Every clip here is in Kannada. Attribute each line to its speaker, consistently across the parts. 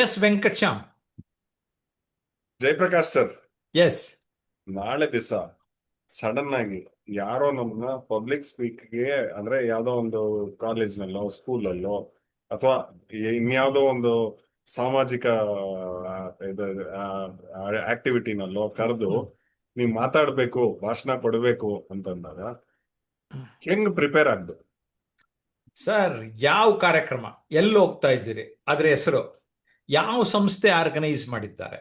Speaker 1: S Venkatshyam.
Speaker 2: Jayaprakash sir,
Speaker 1: yes.
Speaker 2: ನಾಳೆ ದಿವಸ ಸಡನ್ ಆಗಿ ಯಾರೋ ನಮ್ಮನ್ನ ಪಬ್ಲಿಕ್ ಸ್ಪೀಕ್ಗೆ ಅಂದ್ರೆ ಯಾವ್ದೋ ಒಂದು ಕಾಲೇಜ್ನಲ್ಲೋ ಸ್ಕೂಲಲ್ಲೋ ಅಥವಾ ಇನ್ಯಾವುದೋ ಒಂದು ಸಾಮಾಜಿಕ ಇದು ಆಕ್ಟಿವಿಟಿನಲ್ಲೋ ಕರೆದು ನೀವು ಮಾತಾಡ್ಬೇಕು, ಭಾಷಣ ಕೊಡಬೇಕು ಅಂತಂದಾಗ ಹೆಂಗ್ ಪ್ರಿಪೇರ್ ಆಗ್ದು?
Speaker 1: ಸರ್, ಯಾವ ಕಾರ್ಯಕ್ರಮ, ಎಲ್ಲಿ ಹೋಗ್ತಾ ಇದ್ದೀರಿ, ಅದ್ರ ಹೆಸರು, ಯಾವ ಸಂಸ್ಥೆ ಆರ್ಗನೈಸ್ ಮಾಡಿದ್ದಾರೆ,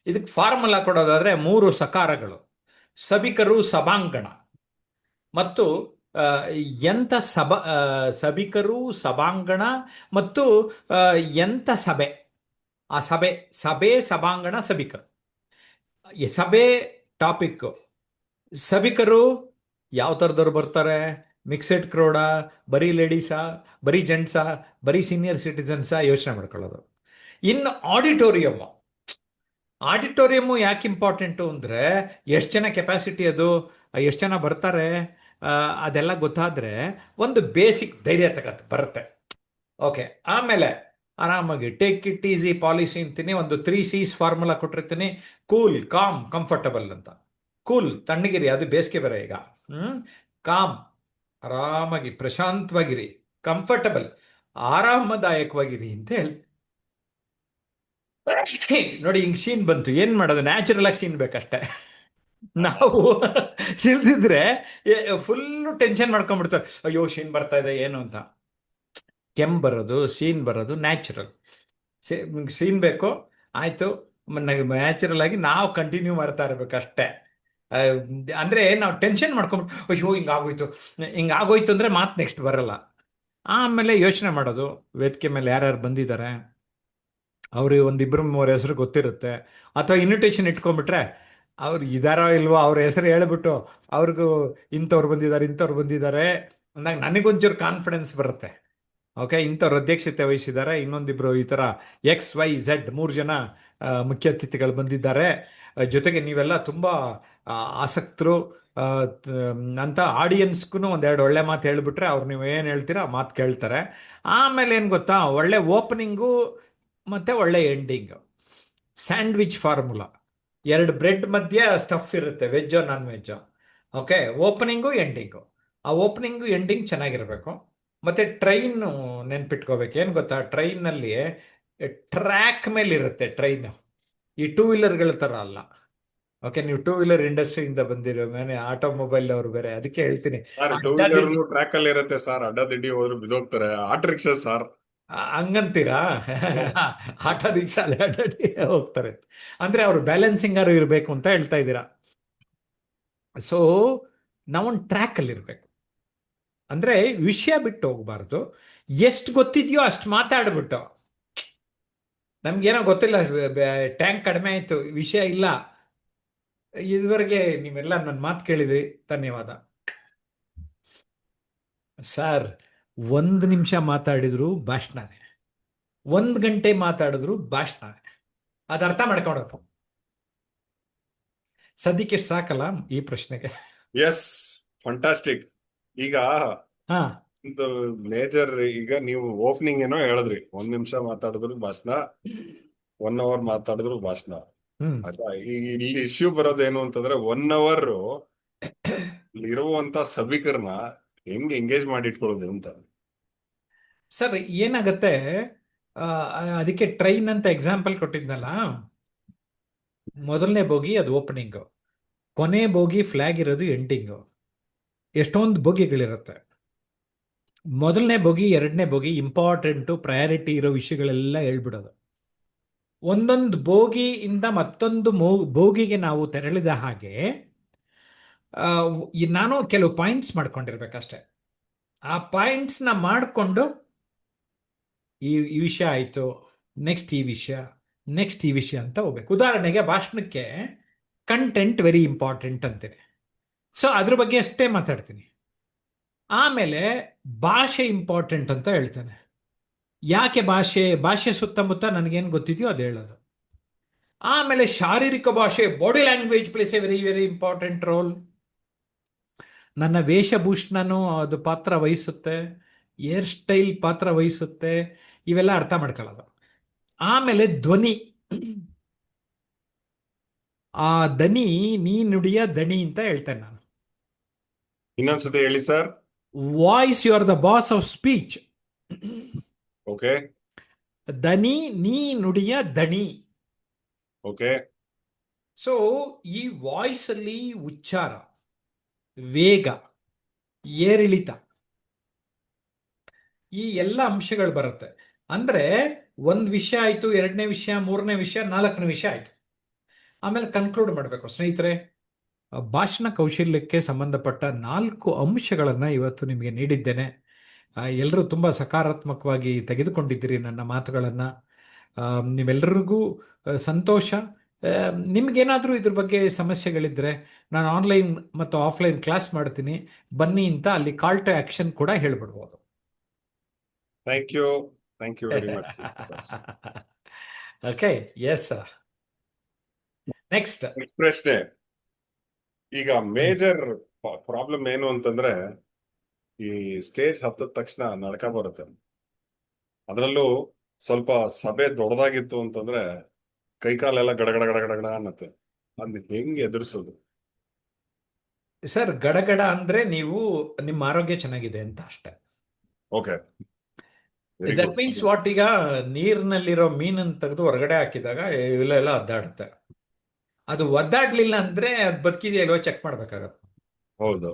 Speaker 1: ಇದಕ್ಕೆ ಫಾರ್ಮುಲಾ ಕೊಡೋದಾದ್ರೆ ಮೂರು ಸಕಾರಗಳು: ಸಭಿಕರು, ಸಭಾಂಗಣ ಮತ್ತು ಆ, ಎಂಥ ಸಭಿಕರು, ಸಭಾಂಗಣ ಮತ್ತು ಆ, ಎಂಥ ಸಭೆ. ಆ ಸಭೆ, ಸಭಾಂಗಣ, ಸಭಿಕರು. ಈ ಸಭೆ ಟಾಪಿಕ್. ಸಭಿಕರು ಯಾವ ಥರದವ್ರು ಬರ್ತಾರೆ? ಮಿಕ್ಸೆಡ್ ಕ್ರೌಡಾ, ಬರೀ ಲೇಡೀಸಾ, ಬರೀ ಜೆಂಟ್ಸಾ, ಬರೀ ಸೀನಿಯರ್ ಸಿಟಿಸನ್ಸಾ, ಯೋಚನೆ ಮಾಡ್ಕೊಳ್ಳೋದು. ಇನ್ನು ಆಡಿಟೋರಿಯಮ್ಮು. ಆಡಿಟೋರಿಯಮ್ಮು ಯಾಕೆ ಇಂಪಾರ್ಟೆಂಟು ಅಂದರೆ, ಎಷ್ಟು ಜನ ಕೆಪಾಸಿಟಿ ಅದು, ಎಷ್ಟು ಜನ ಬರ್ತಾರೆ, ಅದೆಲ್ಲ ಗೊತ್ತಾದರೆ ಒಂದು ಬೇಸಿಕ್ ಧೈರ್ಯ ಬರುತ್ತೆ. ಓಕೆ, ಆಮೇಲೆ ಆರಾಮಾಗಿ ಟೇಕ್ ಇಟ್ ಈಸಿ ಪಾಲಿಸಿ ಅಂತೀನಿ. ಒಂದು 3 C's ಫಾರ್ಮುಲಾ ಕೊಟ್ಟಿರ್ತೀನಿ: ಕೂಲ್, ಕಾಮ್, ಕಂಫರ್ಟಬಲ್ ಅಂತ. ಕೂಲ್, ತಣ್ಣಗಿರಿ, ಅದು ಬೇಸಿಗೆ ಬೇರೆ ಈಗ. ಕಾಮ್, ಆರಾಮಾಗಿ ಪ್ರಶಾಂತವಾಗಿರಿ. ಕಂಫರ್ಟಬಲ್, ಆರಾಮದಾಯಕವಾಗಿರಿ ಅಂತ ಹೇಳಿ. ನೋಡಿ, ಹಿಂಗ್ ಸೀನ್ ಬಂತು, ಏನ್ ಮಾಡೋದು? ನ್ಯಾಚುರಲ್ ಆಗಿ ಸೀನ್ ಬೇಕಷ್ಟೆ. ನಾವು ಇಲ್ದಿದ್ರೆ ಫುಲ್ಲು ಟೆನ್ಷನ್ ಮಾಡ್ಕೊಂಡ್ಬಿಡ್ತಾರೆ. ಅಯ್ಯೋ, ಸೀನ್ ಬರ್ತಾ ಇದೆ ಏನು ಅಂತ. ಕೆಮ್ಮು ಬರೋದು, ಸೀನ್ ಬರೋದು ನ್ಯಾಚುರಲ್. ಸೀನ್ ಬೇಕು, ಆಯಿತು. ನ್ಯಾಚುರಲ್ ಆಗಿ ನಾವು ಕಂಟಿನ್ಯೂ ಮಾಡ್ತಾ ಇರ್ಬೇಕಷ್ಟೇ. ಆ, ಅಂದ್ರೆ ನಾವು ಟೆನ್ಷನ್ ಮಾಡ್ಕೊಂಬಿಟ್ಟು ಅಯ್ಯೋ ಹಿಂಗಾಗೋಯ್ತು, ಹಿಂಗಾಗೋಯ್ತು ಅಂದರೆ ಮಾತು ನೆಕ್ಸ್ಟ್ ಬರಲ್ಲ. ಆಮೇಲೆ ಯೋಚನೆ ಮಾಡೋದು, ವೇದಿಕೆ ಮೇಲೆ ಯಾರ್ಯಾರು ಬಂದಿದ್ದಾರೆ, ಅವ್ರಿಗೆ ಒಂದಿಬ್ಬರು ಮೂರು ಹೆಸರು ಗೊತ್ತಿರುತ್ತೆ. ಅಥವಾ ಇನ್ವಿಟೇಷನ್ ಇಟ್ಕೊಂಡ್ಬಿಟ್ರೆ ಅವ್ರು ಇದಾರೋ ಇಲ್ವೋ ಅವ್ರ ಹೆಸರು ಹೇಳ್ಬಿಟ್ಟು ಅವ್ರಿಗೂ ಇಂಥವ್ರು ಬಂದಿದ್ದಾರೆ, ಇಂಥವ್ರು ಬಂದಿದ್ದಾರೆ ಅಂದಾಗ ನನಗೊಂಚೂರು ಕಾನ್ಫಿಡೆನ್ಸ್ ಬರುತ್ತೆ. ಓಕೆ, ಇಂಥವ್ರು ಅಧ್ಯಕ್ಷತೆ ವಹಿಸಿದ್ದಾರೆ, ಇನ್ನೊಂದಿಬ್ರು ಈ ಥರ XYZ 3 ಜನ ಮುಖ್ಯ ಅತಿಥಿಗಳು ಬಂದಿದ್ದಾರೆ, ಜೊತೆಗೆ ನೀವೆಲ್ಲ ತುಂಬ ಆಸಕ್ತರು ಅಂತ ಆಡಿಯನ್ಸ್ಗೂ ಒಂದೆರಡು ಒಳ್ಳೆ ಮಾತು ಹೇಳಿಬಿಟ್ರೆ ಅವ್ರು ನೀವು ಏನು ಹೇಳ್ತೀರಾ ಆ ಮಾತು ಕೇಳ್ತಾರೆ. ಆಮೇಲೆ ಏನು ಗೊತ್ತಾ, ಒಳ್ಳೆ ಓಪನಿಂಗು ಮತ್ತು ಒಳ್ಳೆ ಎಂಡಿಂಗು. ಸ್ಯಾಂಡ್ವಿಚ್ ಫಾರ್ಮುಲಾ: 2 ಬ್ರೆಡ್ ಮಧ್ಯೆ ಸ್ಟಫ್ ಇರುತ್ತೆ, ವೆಜ್ಜೋ ನಾನ್ ವೆಜ್ಜೋ. Okay, opening ending. ಆ ಓಪನಿಂಗು ಎಂಡಿಂಗ್ ಚೆನ್ನಾಗಿರಬೇಕು. ಮತ್ತು ಟ್ರೈನು ನೆನ್ಪಿಟ್ಕೋಬೇಕು. ಏನು ಗೊತ್ತಾ, ಟ್ರೈನಲ್ಲಿ ಟ್ರ್ಯಾಕ್ ಮೇಲೆ ಇರುತ್ತೆ ಟ್ರೈನು, ಈ ಟೂ ವೀಲರ್ಗಳ ಥರ ಅಲ್ಲ. ಓಕೆ, ನೀವು ಟೂ ವೀಲರ್ ಇಂಡಸ್ಟ್ರಿಯಿಂದ ಬಂದಿರೋ ಮೇಲೆ ಆಟೋಮೊಬೈಲ್ ಅವರು ಬೇರೆ, ಅದಕ್ಕೆ ಹೇಳ್ತೀನಿ.
Speaker 2: ಸರ್, ಟೂ ವೀಲರ್
Speaker 1: ಅಡ್ಡದಿಡ್ಡಿ
Speaker 2: ಟ್ರ್ಯಾಕ್ ಅಲ್ಲಿ ಇರುತ್ತೆ ಸರ್, ಅಡ್ಡದಿಡ್ಡಿ ಹೋದ್ರು ಬಿದೋಗ್ತಾರೆ. Auto rickshaw sir.
Speaker 1: ಹಂಗಂತೀರಾ? ಆಟೋ ರಿಕ್ಷಾಲೆ ಅಡ್ಡಾಡಿ ಹೋಗ್ತಾರೆ ಅಂದರೆ ಅವರು ಬ್ಯಾಲೆನ್ಸಿಂಗಾರು ಇರಬೇಕು ಅಂತ ಹೇಳ್ತಾ ಇದ್ದೀರಾ. ಸೊ ನಾವೊಂದು ಟ್ರ್ಯಾಕಲ್ಲಿ ಇರಬೇಕು. ಅಂದರೆ ವಿಷಯ ಬಿಟ್ಟು ಹೋಗಬಾರ್ದು. ಎಷ್ಟು ಗೊತ್ತಿದೆಯೋ ಅಷ್ಟು ಮಾತಾಡ್ಬಿಟ್ಟು, ನಮ್ಗೇನೋ ಗೊತ್ತಿಲ್ಲ, ಟ್ಯಾಂಕ್ ಕಡಿಮೆ ಆಯಿತು, ವಿಷಯ ಇಲ್ಲ, ಇದುವರೆಗೆ ನೀವೆಲ್ಲ ನನ್ನ ಮಾತು ಕೇಳಿದ್ರಿ, ಧನ್ಯವಾದ. ಸರ್, 1 ನಿಮಿಷ ಮಾತಾಡಿದ್ರು ಭಾಷಣನೇ, 1 ಗಂಟೆ ಮಾತಾಡಿದ್ರು ಭಾಷಣನೇ. ಅದು ಅರ್ಥ ಮಾಡ್ಕೊಳಕು. ಸದ್ಯಕ್ಕೆ ಸಾಕಲ್ಲ ಈ ಪ್ರಶ್ನೆಗೆ?
Speaker 2: Yes, fantastic. ಈಗ
Speaker 1: ಹಾ.
Speaker 2: ಒಂದು ಮೇಜರ್, ಈಗ ನೀವು ಓಪನಿಂಗ್ ಏನೋ ಹೇಳಿದ್ರಿ, 1 ನಿಮಿಷ ಮಾತಾಡಿದ್ರು ಭಾಷಣ, 1 ಅವರ್ ಮಾತಾಡಿದ್ರು ಭಾಷಣ.
Speaker 1: ಹ್ಮ್.
Speaker 2: ಆಯ್ತಾ? ಈಗ ಇಲ್ಲಿ ಇಶ್ಯೂ ಬರೋದೇನು ಅಂತಂದ್ರೆ, 1 ಅವರ್ ಇರುವಂತ ಸಭಿಕರನ್ನ ಹೆಂಗ್ ಎಂಗೇಜ್ ಮಾಡಿ ಇಟ್ಕೊಳ್ಳೋದು ಅಂತ.
Speaker 1: ಸರ್, ಏನಾಗತ್ತೆ, ಆ, ಅದಕ್ಕೆ ಟ್ರೈನ್ ಅಂತ ಎಕ್ಸಾಂಪಲ್ ಕೊಟ್ಟಿದ್ನಲ್ಲ. ಮೊದಲನೇ ಬೋಗಿ ಅದು ಓಪನಿಂಗು, ಕೊನೆ ಬೋಗಿ ಫ್ಲಾಗ್ ಇರೋದು ಎಂಡಿಂಗು. ಎಷ್ಟೊಂದು ಬೋಗಿಗಳಿರುತ್ತೆ. ಮೊದಲನೇ ಬೋಗಿ, ಎರಡನೇ ಬೋಗಿ ಇಂಪಾರ್ಟೆಂಟು, ಪ್ರಯಾರಿಟಿ ಇರೋ ವಿಷಯಗಳೆಲ್ಲ ಹೇಳ್ಬಿಡೋದು. ಒಂದೊಂದು ಬೋಗಿಯಿಂದ ಮತ್ತೊಂದು ಬೋಗಿಗೆ ನಾವು ತೆರಳಿದ ಹಾಗೆ ನಾನು ಕೆಲವು ಪಾಯಿಂಟ್ಸ್ ಮಾಡ್ಕೊಂಡಿರ್ಬೇಕಷ್ಟೆ. ಆ ಪಾಯಿಂಟ್ಸ್ನ ಮಾಡಿಕೊಂಡು ಈ ವಿಷಯ ಆಯಿತು, ನೆಕ್ಸ್ಟ್ ಈ ವಿಷಯ, ನೆಕ್ಸ್ಟ್ ಈ ವಿಷಯ ಅಂತ ಹೋಗ್ಬೇಕು. ಉದಾಹರಣೆಗೆ ಭಾಷಣಕ್ಕೆ ಕಂಟೆಂಟ್ ವೆರಿ ಇಂಪಾರ್ಟೆಂಟ್ ಅಂತೀನಿ, ಸೊ ಅದ್ರ ಬಗ್ಗೆ ಅಷ್ಟೇ ಮಾತಾಡ್ತೀನಿ. ಆಮೇಲೆ ಭಾಷೆ ಇಂಪಾರ್ಟೆಂಟ್ ಅಂತ ಹೇಳ್ತೇನೆ. ಯಾಕೆ ಭಾಷೆ ಸುತ್ತಮುತ್ತ ನನಗೇನು ಗೊತ್ತಿದೆಯೋ ಅದು ಹೇಳೋದು. ಆಮೇಲೆ ಶಾರೀರಿಕ ಭಾಷೆ, body language place A very very important role. ನನ್ನ ವೇಷಭೂಷಣನೂ ಅದು ಪಾತ್ರ ವಹಿಸುತ್ತೆ, ಹೇರ್ ಸ್ಟೈಲ್ ಪಾತ್ರ ವಹಿಸುತ್ತೆ, ಇವೆಲ್ಲ ಅರ್ಥ ಮಾಡ್ಕೊಳ್ಳೋದು. ಆಮೇಲೆ ಧ್ವನಿ. ಆ ದನಿ ನೀ ನುಡಿಯ ದಣಿ ಅಂತ ಹೇಳ್ತೇನೆ ನಾನು.
Speaker 2: ಇನ್ನೊಂದ್ಸತಿ ಹೇಳಿ sir.
Speaker 1: Voice you are the boss of speech.
Speaker 2: Okay.
Speaker 1: ದನಿ ನೀ ನುಡಿಯ ದಣಿ.
Speaker 2: ಓಕೆ.
Speaker 1: ಸೊ ಈ ವಾಯ್ಸ್ ಅಲ್ಲಿ ಉಚ್ಚಾರ, ವೇಗ, ಏರಿಳಿತ, ಈ ಎಲ್ಲ ಅಂಶಗಳು ಬರುತ್ತೆ. ಅಂದ್ರೆ ಒಂದು ವಿಷಯ ಆಯ್ತು, ಎರಡನೇ ವಿಷಯ, ಮೂರನೇ ವಿಷಯ, ನಾಲ್ಕನೇ ವಿಷಯ ಆಯ್ತು. ಆಮೇಲೆ ಕನ್ಕ್ಲೂಡ್ ಮಾಡಬೇಕು ಸ್ನೇಹಿತರೆ. ಭಾಷಣ ಕೌಶಲ್ಯಕ್ಕೆ ಸಂಬಂಧಪಟ್ಟ 4 ಅಂಶಗಳನ್ನು ಇವತ್ತು ನಿಮಗೆ ನೀಡಿದ್ದೇನೆ. ಎಲ್ಲರೂ ತುಂಬ ಸಕಾರಾತ್ಮಕವಾಗಿ ತೆಗೆದುಕೊಂಡಿದ್ದೀರಿ ನನ್ನ ಮಾತುಗಳನ್ನು. ನೀವೆಲ್ಲರಿಗೂ ಸಂತೋಷ. ನಿಮ್ಗೇನಾದರೂ ಇದ್ರ ಬಗ್ಗೆ ಸಮಸ್ಯೆಗಳಿದ್ದರೆ ನಾನು ಆನ್ಲೈನ್ ಮತ್ತು ಆಫ್ಲೈನ್ ಕ್ಲಾಸ್ ಮಾಡ್ತೀನಿ, ಬನ್ನಿ ಅಂತ ಅಲ್ಲಿ ಕಾಲ್ ಟು ಆ್ಯಕ್ಷನ್ ಕೂಡ ಹೇಳ್ಬಿಡ್ಬೋದು.
Speaker 2: Thank you. Thank you very much.
Speaker 1: Okay, yes. Next
Speaker 2: ಪ್ರಶ್ನೆ. ಈಗ ಮೇಜರ್ ಪ್ರಾಬ್ಲಮ್ ಏನು ಅಂತಂದ್ರೆ, ಈ ಸ್ಟೇಜ್ ಹತ್ತದ ತಕ್ಷಣ ನಡ್ಕ ಬರುತ್ತೆ. ಅದರಲ್ಲೂ ಸ್ವಲ್ಪ ಸಭೆ ದೊಡ್ಡದಾಗಿತ್ತು ಅಂತಂದ್ರೆ ಕೈಕಾಲೆಲ್ಲ ಗಡಗಡ ಗಡಗಡ ಗಡ ಅನ್ನತ್ತೆ. ಅದ್ ಹೆಂಗ್ ಎದುರಿಸೋದು?
Speaker 1: ಸರ್, ಗಡಗಡ ಅಂದ್ರೆ ನೀವು ನಿಮ್ಮ ಆರೋಗ್ಯ ಚೆನ್ನಾಗಿದೆ ಅಂತ ಅಷ್ಟೇ.
Speaker 2: Okay, very
Speaker 1: that
Speaker 2: good.
Speaker 1: Means what? ಈಗ ನೀರಿನಲ್ಲಿರೋ ಮೀನನ್ನು ತೆಗೆದು ಹೊರಗಡೆ ಹಾಕಿದಾಗ ಇಲ್ಲೆಲ್ಲ ಒದ್ದಾಡುತ್ತೆ. ಅದು ಒದ್ದಾಡ್ಲಿಲ್ಲ ಅಂದ್ರೆ ಅದು ಬದುಕಿದೆಯಾ ಇಲ್ವೋ ಚೆಕ್ ಮಾಡ್ಬೇಕಾಗತ್ತೆ.
Speaker 2: ಹೌದು.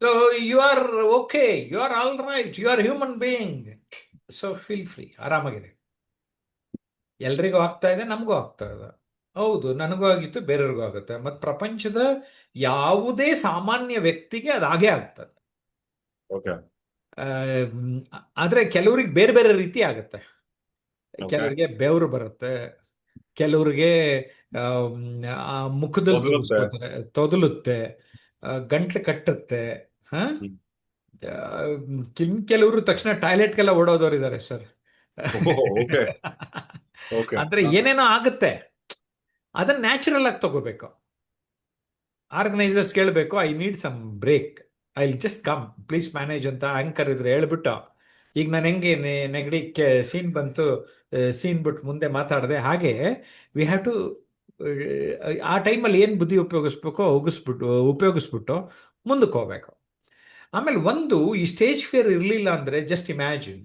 Speaker 1: So you are okay, you are all right, you are human being. So feel free, ಆರಾಮಾಗಿದೆ. ಎಲ್ರಿಗೂ ಆಗ್ತಾ ಇದೆ, ನಮಗೂ ಆಗ್ತಾ ಇದೆ. ಹೌದು, ನನಗೂ ಆಗಿತ್ತು, ಬೇರೆಯವ್ರಿಗೂ ಆಗುತ್ತೆ. ಮತ್ತು ಪ್ರಪಂಚದ ಯಾವುದೇ ಸಾಮಾನ್ಯ ವ್ಯಕ್ತಿಗೆ ಅದು ಹಾಗೇ ಆಗ್ತದೆ.
Speaker 2: ಓಕೆ.
Speaker 1: ಆದರೆ ಕೆಲವ್ರಿಗೆ ಬೇರೆ ಬೇರೆ ರೀತಿ ಆಗುತ್ತೆ.
Speaker 2: ಓಕೆ.
Speaker 1: ಕೆಲವರಿಗೆ ಬೆವರು ಬರುತ್ತೆ, ಕೆಲವ್ರಿಗೆ ಮುಖದಲ್ಲಿ
Speaker 2: ಮೊದಲುತ್ತೆ.
Speaker 1: ತೋರಿಸ್ಕೋತಾರೆ, ತೊದಲುತ್ತೆ, ಗಂಟ್ಲು ಕಟ್ಟುತ್ತೆ. ಹಾ, ಕೆಲವರು ತಕ್ಷಣ ಟಾಯ್ಲೆಟ್ಗೆಲ್ಲ ಓಡೋದವ್ರು ಇದ್ದಾರೆ ಸರ್.
Speaker 2: ಓಕೆ. ಓಕೆ.
Speaker 1: ಅಂದ್ರೆ ಏನೇನೋ ಆಗುತ್ತೆ, ಅದನ್ನ ನ್ಯಾಚುರಲ್ ಆಗಿ ತಗೋಬೇಕು. ಆರ್ಗನೈಸರ್ಸ್ ಕೇಳಬೇಕು, I need some break, I will just come, please manage ಅಂತ ಆಂಕರ್ ಇದ್ರೆ ಹೇಳ್ಬಿಟ್ಟು. ಈಗ ನಾನು ಹೆಂಗೆ ನೆಗಡಿಕ್ಕೆ ಸೀನ್ ಬಂತು, ಸೀನ್ ಬಿಟ್ಟು ಮುಂದೆ ಮಾತಾಡಿದೆ, ಹಾಗೆ ವಿ ಹ್ಯಾವ್ ಟು ಆ ಟೈಮಲ್ಲಿ ಏನು ಬುದ್ಧಿ ಉಪಯೋಗಿಸ್ಬೇಕೋ ಉಪಯೋಗಿಸ್ಬಿಟ್ಟು ಮುಂದಕ್ಕೆ ಹೋಗ್ಬೇಕು. ಆಮೇಲೆ ಒಂದು, ಈ ಸ್ಟೇಜ್ ಫಿಯರ್ ಇರಲಿಲ್ಲ ಅಂದರೆ ಜಸ್ಟ್ ಇಮ್ಯಾಜಿನ್,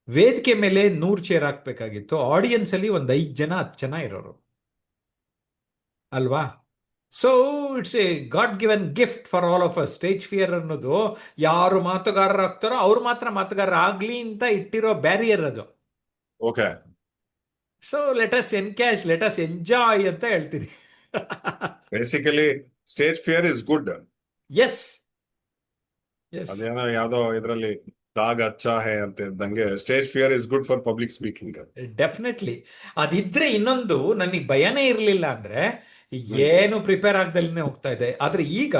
Speaker 1: ವೇದಿಕೆ ಮೇಲೆ 100 ಚೇರ್ ಹಾಕ್ಬೇಕಾಗಿತ್ತು, ಆಡಿಯನ್ಸಲ್ಲಿ ಒಂದು 5 ಜನ 10 ಜನ ಇರೋರು ಅಲ್ವಾ? So it's A god given gift for all of us. Stage fear ಅನ್ನೋದು ಯಾರು ಮಾತುಗಾರರಾಗ್ತಾರೋ ಅವ್ರು ಮಾತ್ರ ಮಾತುಗಾರ ಆಗಲಿ ಅಂತ ಇಟ್ಟಿರೋ ಬ್ಯಾರಿಯರ್ ಅದು.
Speaker 2: Okay.
Speaker 1: So let us encash, let us enjoy ಅಂತ ಹೇಳ್ತೀನಿ.
Speaker 2: Basically stage fear is good.
Speaker 1: Yes, yes,
Speaker 2: ಅದೇನೋ ಯಾವ್ದೋ ಇದ್ರಲ್ಲಿ ದಾಗ್ ಅಚ್ಚಾ ಹೇ ಅಂತ ಇದ್ದಂಗೆ stage fear is good for public speaking.
Speaker 1: Definitely. ಅದಿದ್ರೆ ಇನ್ನೊಂದು, ನನಗೆ ಭಯನೇ ಇರಲಿಲ್ಲ ಅಂದ್ರೆ ಏನು ಪ್ರಿಪೇರ್ ಆಗ್ದಲೇ ಹೋಗ್ತಾ ಇದೆ. ಆದ್ರೆ ಈಗ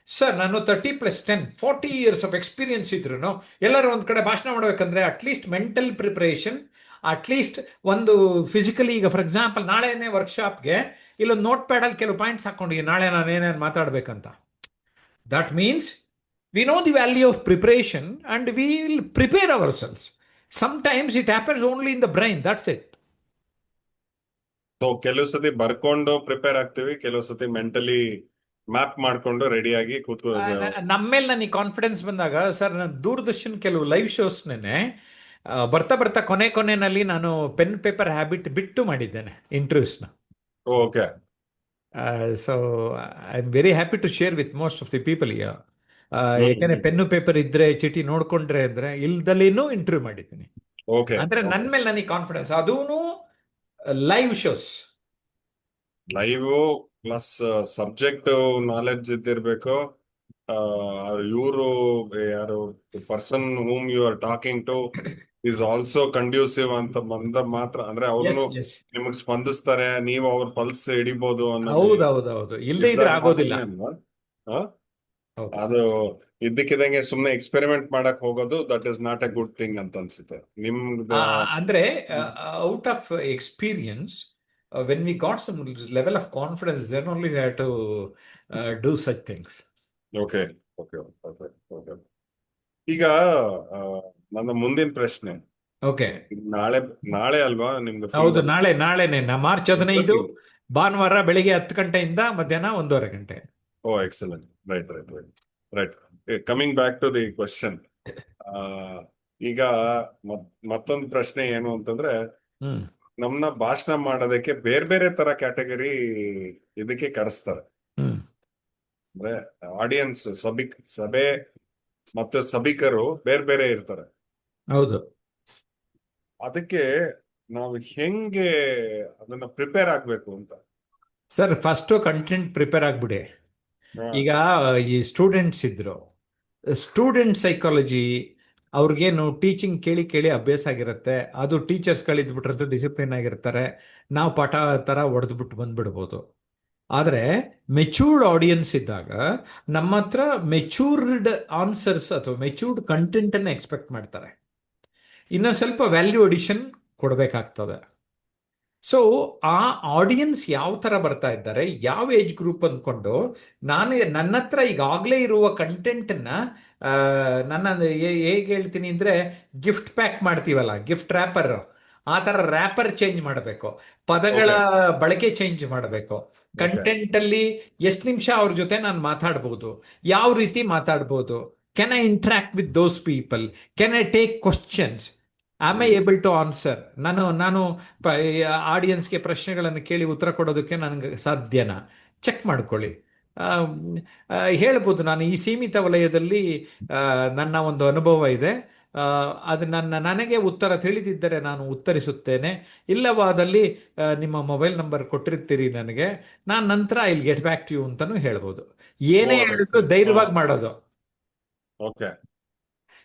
Speaker 1: ಸರ್, ನಾನು 30+10 40 ಇಯರ್ಸ್ ಆಫ್ ಎಕ್ಸ್ಪೀರಿಯನ್ಸ್ ಇದ್ರು ಎಲ್ಲರೂ ಒಂದು ಕಡೆ ಭಾಷಣ ಮಾಡಬೇಕಂದ್ರೆ ಅಟ್ಲೀಸ್ಟ್ ಮೆಂಟಲ್ ಪ್ರಿಪರೇಷನ್, ಅಟ್ಲೀಸ್ಟ್ ಒಂದು ಫಿಸಿಕಲಿ. ಈಗ ಫಾರ್ ಎಕ್ಸಾಂಪಲ್ ನಾಳೆನೇ ವರ್ಕ್ಶಾಪ್ಗೆ ಇಲ್ಲೊಂದು ನೋಟ್ ಪ್ಯಾಡಲ್ಲಿ ಕೆಲವು ಪಾಯಿಂಟ್ಸ್ ಹಾಕೊಂಡಿದ್ದೀನಿ, ನಾಳೆ ನಾನು ಏನೇನು ಮಾತಾಡ್ಬೇಕಂತ. That means we know the value of preparation and we will prepare ourselves. Sometimes it happens only in the brain, that's it.
Speaker 2: So ಕೆಲವು ಸತಿ ಬರ್ಕೊಂಡು ಪ್ರಿಪೇರ್ ಆಗ್ತೀವಿ, ಕೆಲವು ಸತಿ ಮೆಂಟಲಿ ಮ್ಯಾಪ್ ಮಾಡ್ಕೊಂಡು ರೆಡಿಯಾಗಿ ಕೂತ್ಕೋ.
Speaker 1: ನಮ್ಮೇಲೆ ನನಗೆ ಕಾನ್ಫಿಡೆನ್ಸ್ ಬಂದಾಗ ಸರ್, ನಾನು ದೂರದರ್ಶನ್ ಕೆಲವು ಲೈವ್ ಶೋಸ್ನೇ ಬರ್ತಾ ಬರ್ತಾ ಕೊನೆಯಲ್ಲಿ ನಾನು ಪೆನ್ ಪೇಪರ್ ಹ್ಯಾಬಿಟ್ ಬಿಟ್ಟು ಮಾಡಿದ್ದೇನೆ ಇಂಟರ್ವ್ಯೂಸ್ನ.
Speaker 2: Okay.
Speaker 1: So I am very happy to share with most of the people ಈಗ. ಯಾಕೆಂದ್ರೆ ಪೆನ್ನು ಪೇಪರ್ ಇದ್ರೆ, ಚೀಟಿ ನೋಡ್ಕೊಂಡ್ರೆ ಅಂದ್ರೆ, ಇಲ್ದಲೇನೂ ಇಂಟರ್ವ್ಯೂ ಮಾಡಿದ್ದೀನಿ.
Speaker 2: ಓಕೆ.
Speaker 1: ಅಂದ್ರೆ ನನ್ನ ಮೇಲೆ ನನಗೆ ಕಾನ್ಫಿಡೆನ್ಸ್, ಅದೂ live shows.
Speaker 2: Live plus subject knowledge ಇದ್ದಿರ್ಬೇಕು. ಇವರು ಯಾರು person whom you are talking to is also conducive ಅಂತ ಬಂದ ಮಾತ್ರ, ಅಂದ್ರೆ ಅವ್ರು ನಿಮಗ್ ಸ್ಪಂದಿಸ್ತಾರೆ, ನೀವು ಅವ್ರ ಪಲ್ಸ್ ಹಿಡಿಬಹುದು
Speaker 1: ಹೌದೌದು, ಇಲ್ಲದೆ ಇದ್ರೆ ಆಗೋದಿಲ್ಲ.
Speaker 2: ಅದು ಇದ್ದಕ್ಕಿದಂಗೆ ಸುಮ್ನೆ ಎಕ್ಸ್ಪೆರಿಮೆಂಟ್ ಮಾಡಕ್ ಹೋಗೋದು, that is not a good thing ಅಂತ ಅನ್ಸುತ್ತೆ ನಿಮ್ದು.
Speaker 1: ಅಂದ್ರೆ out of experience, when we got some level of confidence, then only we have to do such things.
Speaker 2: Okay. Okay. Okay. ಈಗ ನನ್ನ ಮುಂದಿನ ಪ್ರಶ್ನೆ,
Speaker 1: ಓಕೆ.
Speaker 2: ನಾಳೆ ನಾಳೆ ಅಲ್ವಾ ನಿಮ್ದು
Speaker 1: ಹೌದು,
Speaker 2: ಫೀವರ್?
Speaker 1: ನಾಳೆನೆ ಮಾರ್ಚ್ 15, ಭಾನುವಾರ ಬೆಳಿಗ್ಗೆ 10 ಗಂಟೆಯಿಂದ ಮಧ್ಯಾಹ್ನ 1:30 ಗಂಟೆ.
Speaker 2: Oh excellent. Right right right right. Coming back to the question. ಈಗ ಮತ್ತೊಂದು ಪ್ರಶ್ನೆ ಏನು ಅಂತಂದ್ರೆ,
Speaker 1: ಹ್ಮ್.
Speaker 2: ನಮ್ನ ಭಾಷಣ ಮಾಡೋದಕ್ಕೆ ಬೇರೆ ಬೇರೆ ತರ ಕ್ಯಾಟಗರಿ ಇದಕ್ಕೆ ಕರೆಸ್ತಾರೆ.
Speaker 1: ಹ್ಮ್.
Speaker 2: ಅಂದ್ರೆ ಆಡಿಯನ್ಸ್ ಸಭೆ ಮತ್ತು ಸಭಿಕರು ಬೇರೆ ಬೇರೆ ಇರ್ತಾರೆ.
Speaker 1: ಹೌದು
Speaker 2: ಅದಕ್ಕೆ ನಾವು ಹೆಂಗೆ ಅದನ್ನ ಪ್ರಿಪೇರ್ ಆಗ್ಬೇಕು ಅಂತ.
Speaker 1: ಸರ್, ಫಸ್ಟು ಕಂಟೆಂಟ್ ಪ್ರಿಪೇರ್ ಆಗ್ಬಿಡಿ.
Speaker 2: ಹಾ,
Speaker 1: ಈಗ ಈ ಸ್ಟೂಡೆಂಟ್ಸ್ ಇದ್ರು, ಸ್ಟೂಡೆಂಟ್ ಸೈಕಾಲಜಿ ಅವ್ರಿಗೇನು ಟೀಚಿಂಗ್ ಕೇಳಿ ಕೇಳಿ ಅಭ್ಯಾಸ ಆಗಿರುತ್ತೆ. ಅದು ಟೀಚರ್ಸ್ಗಳಿದ್ಬಿಟ್ರಂತೂ ಡಿಸಿಪ್ಲಿನ್ ಆಗಿರ್ತಾರೆ, ನಾವು ಪಾಠ ಥರ ಹೊಡೆದ್ಬಿಟ್ಟು ಬಂದ್ಬಿಡ್ಬೋದು. ಆದರೆ ಮೆಚೂರ್ಡ್ ಆಡಿಯನ್ಸ್ ಇದ್ದಾಗ ನಮ್ಮ ಹತ್ರ ಮೆಚೂರ್ಡ್ ಆನ್ಸರ್ಸ್ ಅಥವಾ ಮೆಚೂರ್ಡ್ ಕಂಟೆಂಟನ್ನು ಎಕ್ಸ್ಪೆಕ್ಟ್ ಮಾಡ್ತಾರೆ. ಇನ್ನು ಸ್ವಲ್ಪ ವ್ಯಾಲ್ಯೂ ಅಡಿಷನ್ ಕೊಡಬೇಕಾಗ್ತದೆ. ಸೊ ಆ ಆಡಿಯನ್ಸ್ ಯಾವ ಥರ ಬರ್ತಾ ಇದ್ದಾರೆ, ಯಾವ ಏಜ್ ಗ್ರೂಪ್ ಅಂದ್ಕೊಂಡು ನನ್ನ ಹತ್ರ ಈಗಾಗಲೇ ಇರುವ ಕಂಟೆಂಟನ್ನು ನನ್ನ ಹೇಗೆ ಹೇಳ್ತೀನಿ ಅಂದರೆ, ಗಿಫ್ಟ್ ಪ್ಯಾಕ್ ಮಾಡ್ತೀವಲ್ಲ, ಗಿಫ್ಟ್ ರ್ಯಾಪರ್, ಆ ಥರ ರ್ಯಾಪರ್ ಚೇಂಜ್ ಮಾಡಬೇಕು, ಪದಗಳ
Speaker 2: ಓಕೆ
Speaker 1: ಬಳಕೆ ಚೇಂಜ್ ಮಾಡಬೇಕು.
Speaker 2: ಓಕೆ.
Speaker 1: ಕಂಟೆಂಟಲ್ಲಿ ಎಷ್ಟು ನಿಮಿಷ ಅವ್ರ ಜೊತೆ ನಾನು ಮಾತಾಡ್ಬೋದು, ಯಾವ ರೀತಿ ಮಾತಾಡ್ಬೋದು, can I interact with those people, can I take questions, am I able to answer, ನಾನು ಆಡಿಯನ್ಸ್ಗೆ ಪ್ರಶ್ನೆಗಳನ್ನು ಕೇಳಿ ಉತ್ತರ ಕೊಡೋದಕ್ಕೆ ನನಗೆ ಸಾಧ್ಯನಾ, ಚೆಕ್ ಮಾಡ್ಕೊಳ್ಳಿ. ಆಮ್, ಹೇಳ್ಬೋದು, ನಾನು ಈ ಸೀಮಿತ ವಲಯದಲ್ಲಿ ನನ್ನ ಒಂದು ಅನುಭವ ಇದೆ, ಅದು ನನಗೆ ಉತ್ತರ ತಿಳಿದಿದ್ದರೆ ನಾನು ಉತ್ತರಿಸುತ್ತೇನೆ, ಇಲ್ಲವಾದಲ್ಲಿ ನಿಮ್ಮ ಮೊಬೈಲ್ ನಂಬರ್ ಕೊಟ್ಟಿರ್ತೀರಿ ನನಗೆ, ನಾನು ನಂತರ I will get back to you ಅಂತಲೂ ಹೇಳ್ಬೋದು.
Speaker 2: ಓ
Speaker 1: ಏನೇ ಹೇಳಿದ್ರು ಧೈರ್ಯವಾಗಿ ಮಾಡೋದು.
Speaker 2: ಓಕೆ.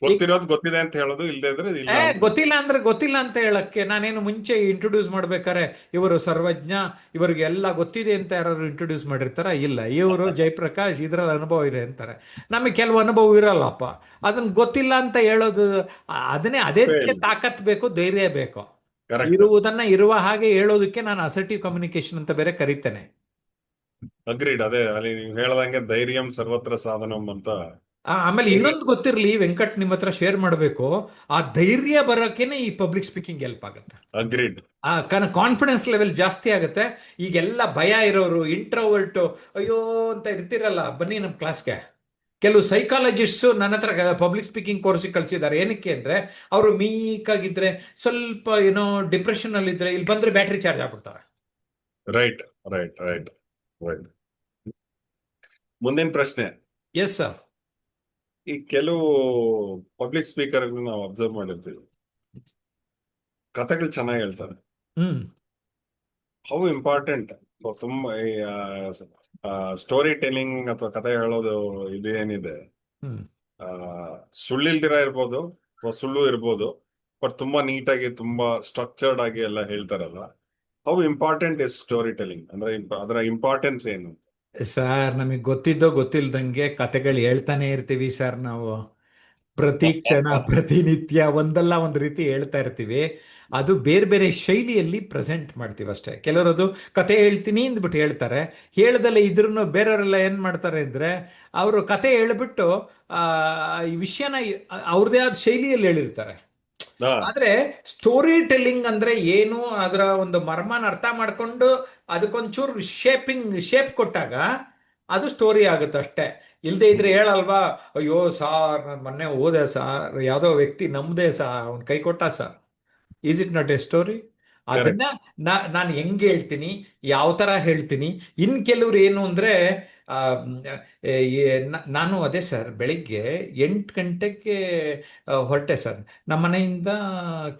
Speaker 1: ಈಗ
Speaker 2: ಗೊತ್ತಿರೋದು ಗೊತ್ತಿದೆ ಅಂತ ಹೇಳೋದು, ಇಲ್ಲದೆ ಇದ್ರೆ ಇಲ್ಲ ಅಂತ.
Speaker 1: ಗೊತ್ತಿಲ್ಲ ಅಂದ್ರೆ ಗೊತ್ತಿಲ್ಲ ಅಂತ ಹೇಳಕ್ಕೆ, ನಾನೇನು ಮುಂಚೆ ಇಂಟ್ರೊಡ್ಯೂಸ್ ಮಾಡ್ಬೇಕಾರೆ ಇವರು ಸರ್ವಜ್ಞ, ಇವರಿಗೆ ಎಲ್ಲ ಗೊತ್ತಿದೆ ಅಂತ ಯಾರು ಇಂಟ್ರೊಡ್ಯೂಸ್ ಮಾಡಿರ್ತಾರ? ಇಲ್ಲ, ಇವರು ಜಯಪ್ರಕಾಶ್, ಇದರ ಅನುಭವ ಇದೆ ಅಂತಾರೆ. ನಮಗೆ ಕೆಲವು ಅನುಭವ ಇರಲ್ಲಪ್ಪ, ಅದನ್ನ ಗೊತ್ತಿಲ್ಲ ಅಂತ ಹೇಳೋದು, ಅದಕ್ಕೆ ತಾಕತ್ ಬೇಕು, ಧೈರ್ಯ ಬೇಕು.
Speaker 2: ಕರೆಕ್ಟ್.
Speaker 1: ಇರುವುದನ್ನ ಇರುವ ಹಾಗೆ ಹೇಳೋದಕ್ಕೆ ನಾನು ಅಸರ್ಟಿವ್ ಕಮ್ಯುನಿಕೇಶನ್ ಅಂತ ಬೇರೆ ಕರಿತೇನೆ.
Speaker 2: ಅಗ್ರೀಡ್. ಅದೇ ಅಲ್ಲಿ ನೀವು ಹೇಳ್ದಂಗೆ ಧೈರ್ಯಂ ಸರ್ವತ್ರ ಸಾಧನಂ ಅಂತ.
Speaker 1: ಆಮೇಲೆ
Speaker 2: ಧೈರ್ಯ.
Speaker 1: ಇನ್ನೊಂದು ಗೊತ್ತಿರಲಿ ವೆಂಕಟ್, ನಿಮ್ಮ ಹತ್ರ ಶೇರ್ ಮಾಡಬೇಕು, ಆ ಧೈರ್ಯ ಬರೋಕೆನೆ ಈ ಪಬ್ಲಿಕ್ ಸ್ಪೀಕಿಂಗ್ ಹೆಲ್ಪ್ ಆಗುತ್ತೆ.
Speaker 2: ಅಗ್ರೀಡ್.
Speaker 1: ಕಾನ್ಫಿಡೆನ್ಸ್ ಲೆವೆಲ್ ಜಾಸ್ತಿ ಆಗುತ್ತೆ. ಈಗೆಲ್ಲ ಭಯ ಇರೋರು, ಇಂಟ್ರೋವರ್ಟು, ಅಯ್ಯೋ ಅಂತ ಇರ್ತಿರಲ್ಲ, ಬನ್ನಿ ನಮ್ಮ ಕ್ಲಾಸ್ಗೆ. ಕೆಲವು ಸೈಕಾಲಜಿಸ್ಟು ನನ್ನ ಹತ್ರ ಪಬ್ಲಿಕ್ ಸ್ಪೀಕಿಂಗ್ ಕೋರ್ಸಿಗೆ ಕಳಿಸಿದ್ದಾರೆ. ಏನಕ್ಕೆ ಅಂದರೆ, ಅವರು ಮೀಕಾಗಿದ್ದರೆ, ಸ್ವಲ್ಪ ಏನೋ ಡಿಪ್ರೆಷನ್ನಲ್ಲಿದ್ದರೆ, ಇಲ್ಲಿ ಬಂದರೆ ಬ್ಯಾಟ್ರಿ ಚಾರ್ಜ್ ಆಗ್ಬಿಡ್ತಾರೆ.
Speaker 2: Right right right right. ಮುಂದಿನ ಪ್ರಶ್ನೆ.
Speaker 1: Yes sir.
Speaker 2: ಈ ಕೆಲವು ಪಬ್ಲಿಕ್ ಸ್ಪೀಕರ್ ನಾವು ಅಬ್ಸರ್ವ್ ಮಾಡಿರ್ತೀವಿ, ಕಥೆಗಳು ಚೆನ್ನಾಗಿ ಹೇಳ್ತಾರೆ.
Speaker 1: ಹ್ಮ್.
Speaker 2: ಹೌ ಇಂಪಾರ್ಟೆಂಟ್ ತುಂಬಾ ಸ್ಟೋರಿ ಟೆಲ್ಲಿಂಗ್ ಅಥವಾ ಕಥೆ ಹೇಳೋದು ಇದು ಏನಿದೆ,
Speaker 1: ಹ್ಮ್.
Speaker 2: ಸುಳ್ಳಿಲ್ದಿರ ಇರ್ಬೋದು ಅಥವಾ ಸುಳ್ಳು ಇರ್ಬೋದು, ಬಟ್ ತುಂಬಾ ನೀಟಾಗಿ ತುಂಬಾ ಸ್ಟ್ರಕ್ಚರ್ಡ್ ಆಗಿ ಎಲ್ಲ ಹೇಳ್ತಾರಲ್ಲ. How important is story telling? ಅಂದ್ರೆ ಅದರ ಇಂಪಾರ್ಟೆನ್ಸ್ ಏನು?
Speaker 1: ಸರ್, ನಮಗೆ ಗೊತ್ತಿದ್ದೋ ಗೊತ್ತಿಲ್ದಂಗೆ ಕತೆಗಳು ಹೇಳ್ತಾನೆ ಇರ್ತೀವಿ ಸರ್ ನಾವು. ಪ್ರತಿ ಕ್ಷಣ ಪ್ರತಿನಿತ್ಯ ಒಂದಲ್ಲ ಒಂದು ರೀತಿ ಹೇಳ್ತಾ ಇರ್ತೀವಿ. ಅದು ಬೇರೆ ಬೇರೆ ಶೈಲಿಯಲ್ಲಿ ಪ್ರೆಸೆಂಟ್ ಮಾಡ್ತೀವಿ ಅಷ್ಟೇ. ಕೆಲವರು ಅದು ಕತೆ ಹೇಳ್ತೀನಿ ಅಂದ್ಬಿಟ್ಟು ಹೇಳ್ತಾರೆ, ಹೇಳ್ದಲ್ಲೇ ಇದ್ರೂ ಬೇರೆಯವರೆಲ್ಲ ಏನು ಮಾಡ್ತಾರೆ ಅಂದರೆ, ಅವರು ಕತೆ ಹೇಳ್ಬಿಟ್ಟು ಈ ವಿಷಯನ ಅವ್ರದ್ದೇ ಆದ ಶೈಲಿಯಲ್ಲಿ ಹೇಳಿರ್ತಾರೆ.
Speaker 2: ಹಾ,
Speaker 1: ಆದರೆ ಸ್ಟೋರಿ ಟೆಲ್ಲಿಂಗ್ ಅಂದರೆ ಏನು, ಅದರ ಒಂದು ಮರ್ಮನ ಅರ್ಥ ಮಾಡಿಕೊಂಡು ಅದಕ್ಕೊಂಚೂರು ಶೇಪ್ ಕೊಟ್ಟಾಗ ಅದು ಸ್ಟೋರಿ ಆಗುತ್ತೆ ಅಷ್ಟೇ. ಇಲ್ಲದೆ ಇದ್ರೆ ಹೇಳಲ್ವಾ, ಅಯ್ಯೋ ಸಾರ್, ನಾನು ಮೊನ್ನೆ ಓದೆ ಸಾರ್, ಯಾವುದೋ ವ್ಯಕ್ತಿ ನಮ್ಮದೇ ಸಾರ್, ಅವ್ನು ಕೈ ಕೊಟ್ಟ sir. Is it not A story? ಅದನ್ನ
Speaker 2: ಕರೆಕ್ಟ್.
Speaker 1: ನಾನು ಹೆಂಗೆ ಹೇಳ್ತೀನಿ, ಯಾವ ಥರ ಹೇಳ್ತೀನಿ. ಇನ್ನು ಕೆಲವ್ರು ಏನು ಅಂದರೆ, ನಾನು ಅದೇ ಸರ್, ಬೆಳಿಗ್ಗೆ 8 ಗಂಟೆಗೆ ಹೊರಟೆ ಸರ್, ನಮ್ಮ ಮನೆಯಿಂದ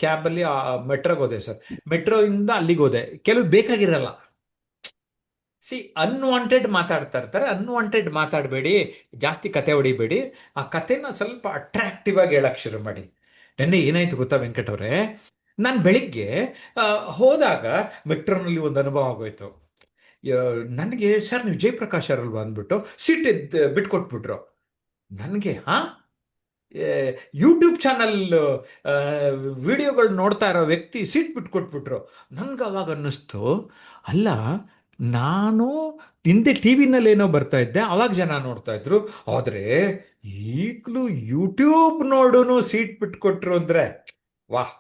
Speaker 1: ಕ್ಯಾಬಲ್ಲಿ ಮೆಟ್ರೋಗೆ ಹೋದೆ ಸರ್, ಮೆಟ್ರೋಯಿಂದ ಅಲ್ಲಿಗೆ ಹೋದೆ. ಕೆಲವು ಬೇಕಾಗಿರಲ್ಲ. ಅನ್ವಾಂಟೆಡ್ ಮಾತಾಡ್ತಾ ಇರ್ತಾರೆ. ಅನ್ವಾಂಟೆಡ್ ಮಾತಾಡಬೇಡಿ, ಜಾಸ್ತಿ ಕತೆ ಹೊಡಿಬೇಡಿ, ಆ ಕತೆನ ಸ್ವಲ್ಪ ಅಟ್ರಾಕ್ಟಿವ್ ಆಗಿ ಹೇಳಕ್ಕೆ ಶುರು ಮಾಡಿ. ನೆನ್ನೆ ಏನಾಯ್ತು ಗೊತ್ತಾ ವೆಂಕಟ್ ಅವರೇ, ನಾನು ಬೆಳಿಗ್ಗೆ ಹೋದಾಗ ಮೆಟ್ರೋನಲ್ಲಿ ಒಂದು ಅನುಭವ ಆಗೋಯ್ತು. ನನಗೆ, ಸರ್ ನೀವು ಜಯಪ್ರಕಾಶ್ ಅವರಲ್ವಾ ಅಂದ್ಬಿಟ್ಟು ಸೀಟ್ ಬಿಟ್ಕೊಟ್ಬಿಟ್ರು ನನಗೆ. ಯೂಟ್ಯೂಬ್ ಚಾನಲ್ ವಿಡಿಯೋಗಳು ನೋಡ್ತಾ ಇರೋ ವ್ಯಕ್ತಿ ಸೀಟ್ ಬಿಟ್ಕೊಟ್ಬಿಟ್ರು. ನನ್ಗೆ ಅವಾಗ ಅನ್ನಿಸ್ತು, ಅಲ್ಲ, ನಾನು ಹಿಂದೆ ಟಿ ವಿನಲ್ಲೇನೋ ಬರ್ತಾ ಇದ್ದೆ, ಅವಾಗ ಜನ ನೋಡ್ತಾ ಇದ್ರು, ಆದರೆ ಈಗಲೂ ಯೂಟ್ಯೂಬ್ ನೋಡೂ ಸೀಟ್ ಬಿಟ್ಕೊಟ್ರು ಅಂದರೆ, ವಾಹ್,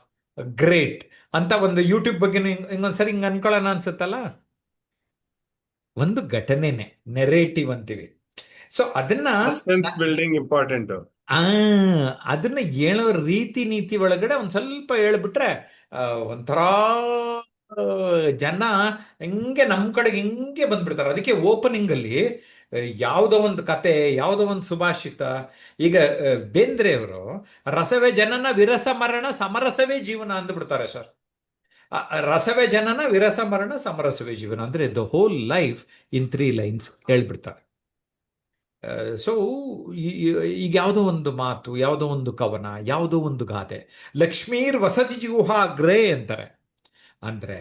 Speaker 1: ಗ್ರೇಟ್ ಅಂತ ಒಂದು ಯೂಟ್ಯೂಬ್ ಬಗ್ಗೆ ಹಿಂಗೊಂದ್ಸರಿ ಹಿಂಗೆ ಅನ್ಕೊಳ್ಳೋಣ ಅನ್ಸುತ್ತಲ್ಲ. ಒಂದು ಘಟನೆನೆ, ನೆರೇಟಿವ್ ಅಂತೀವಿ. ಸೊ ಅದನ್ನ
Speaker 2: ಸಸ್ಪೆನ್ಸ್ ಬಿಲ್ಡಿಂಗ್ ಇಂಪಾರ್ಟೆಂಟ್.
Speaker 1: ಆ ಅದನ್ನ ಹೇಳೋ ರೀತಿ ನೀತಿ ಒಳಗಡೆ ಒಂದ್ ಸ್ವಲ್ಪ ಹೇಳ್ಬಿಟ್ರೆ ಆ, ಒಂಥರ ಆ, ಜನ ಹಿಂಗೆ ನಮ್ ಕಡೆಗೆ ಹಿಂಗೆ ಬಂದ್ಬಿಡ್ತಾರೆ. ಅದಕ್ಕೆ ಓಪನಿಂಗ್ ಅಲ್ಲಿ ಯಾವುದೋ ಒಂದು ಕತೆ, ಯಾವುದೋ ಒಂದು ಸುಭಾಷಿತ. ಈಗ ಬೇಂದ್ರೆ ಅವರು ರಸವೇ ಜನನ ವಿರಸ ಮರಣ ಸಮರಸವೇ ಜೀವನ ಅಂದ್ಬಿಡ್ತಾರೆ ಸರ್. ರಸವೇ ಜನನ ವಿರಸ ಮರಣ ಸಮರಸವೇ ಜೀವನ ಅಂದ್ರೆ the whole life in 3 lines ಹೇಳ್ಬಿಡ್ತಾರೆ. ಸೊ ಈಗ ಯಾವುದೋ ಒಂದು ಮಾತು, ಯಾವುದೋ ಒಂದು ಕವನ, ಯಾವುದೋ ಒಂದು ಗಾದೆ, ಲಕ್ಷ್ಮೀರ್ ವಸತಿ ಜುಹಾಗ್ರೇ ಅಂತಾರೆ. ಅಂದ್ರೆ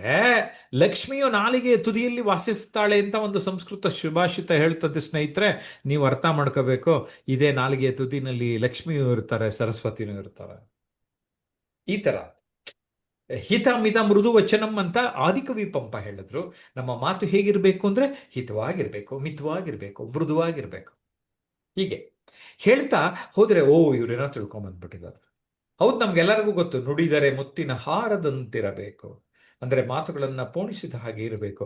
Speaker 1: ಲಕ್ಷ್ಮಿಯು ನಾಲಿಗೆ ತುದಿಯಲ್ಲಿ ವಾಸಿಸುತ್ತಾಳೆ ಅಂತ ಒಂದು ಸಂಸ್ಕೃತ ಸುಭಾಷಿತ ಹೇಳ್ತದೆ ಸ್ನೇಹಿತರೆ. ನೀವು ಅರ್ಥ ಮಾಡ್ಕೋಬೇಕು, ಇದೇ ನಾಲಿಗೆಯ ತುದಿನಲ್ಲಿ ಲಕ್ಷ್ಮಿಯೂ ಇರ್ತಾರೆ, ಸರಸ್ವತಿನೂ ಇರ್ತಾರೆ. ಈ ತರ ಹಿತ ಮಿತ ಮೃದು ವಚನಂ ಅಂತ ಆದಿಕವಿ ಪಂಪ ಹೇಳಿದ್ರು. ನಮ್ಮ ಮಾತು ಹೇಗಿರ್ಬೇಕು ಅಂದ್ರೆ ಹಿತವಾಗಿರ್ಬೇಕು, ಮಿತವಾಗಿರ್ಬೇಕು, ಮೃದುವಾಗಿರ್ಬೇಕು. ಹೀಗೆ ಹೇಳ್ತಾ ಹೋದ್ರೆ ಇವರೇನೋ ತಿಳ್ಕೊಂಬಂದ್ಬಿಟ್ಟಿದ್ದಾರೆ. ಹೌದು, ನಮ್ಗೆಲ್ಲರಿಗೂ ಗೊತ್ತು, ನುಡಿದರೆ ಮುತ್ತಿನ ಹಾರದಂತಿರಬೇಕು ಅಂದ್ರೆ ಮಾತುಗಳನ್ನ ಪೋಣಿಸಿದ ಹಾಗೆ ಇರಬೇಕು.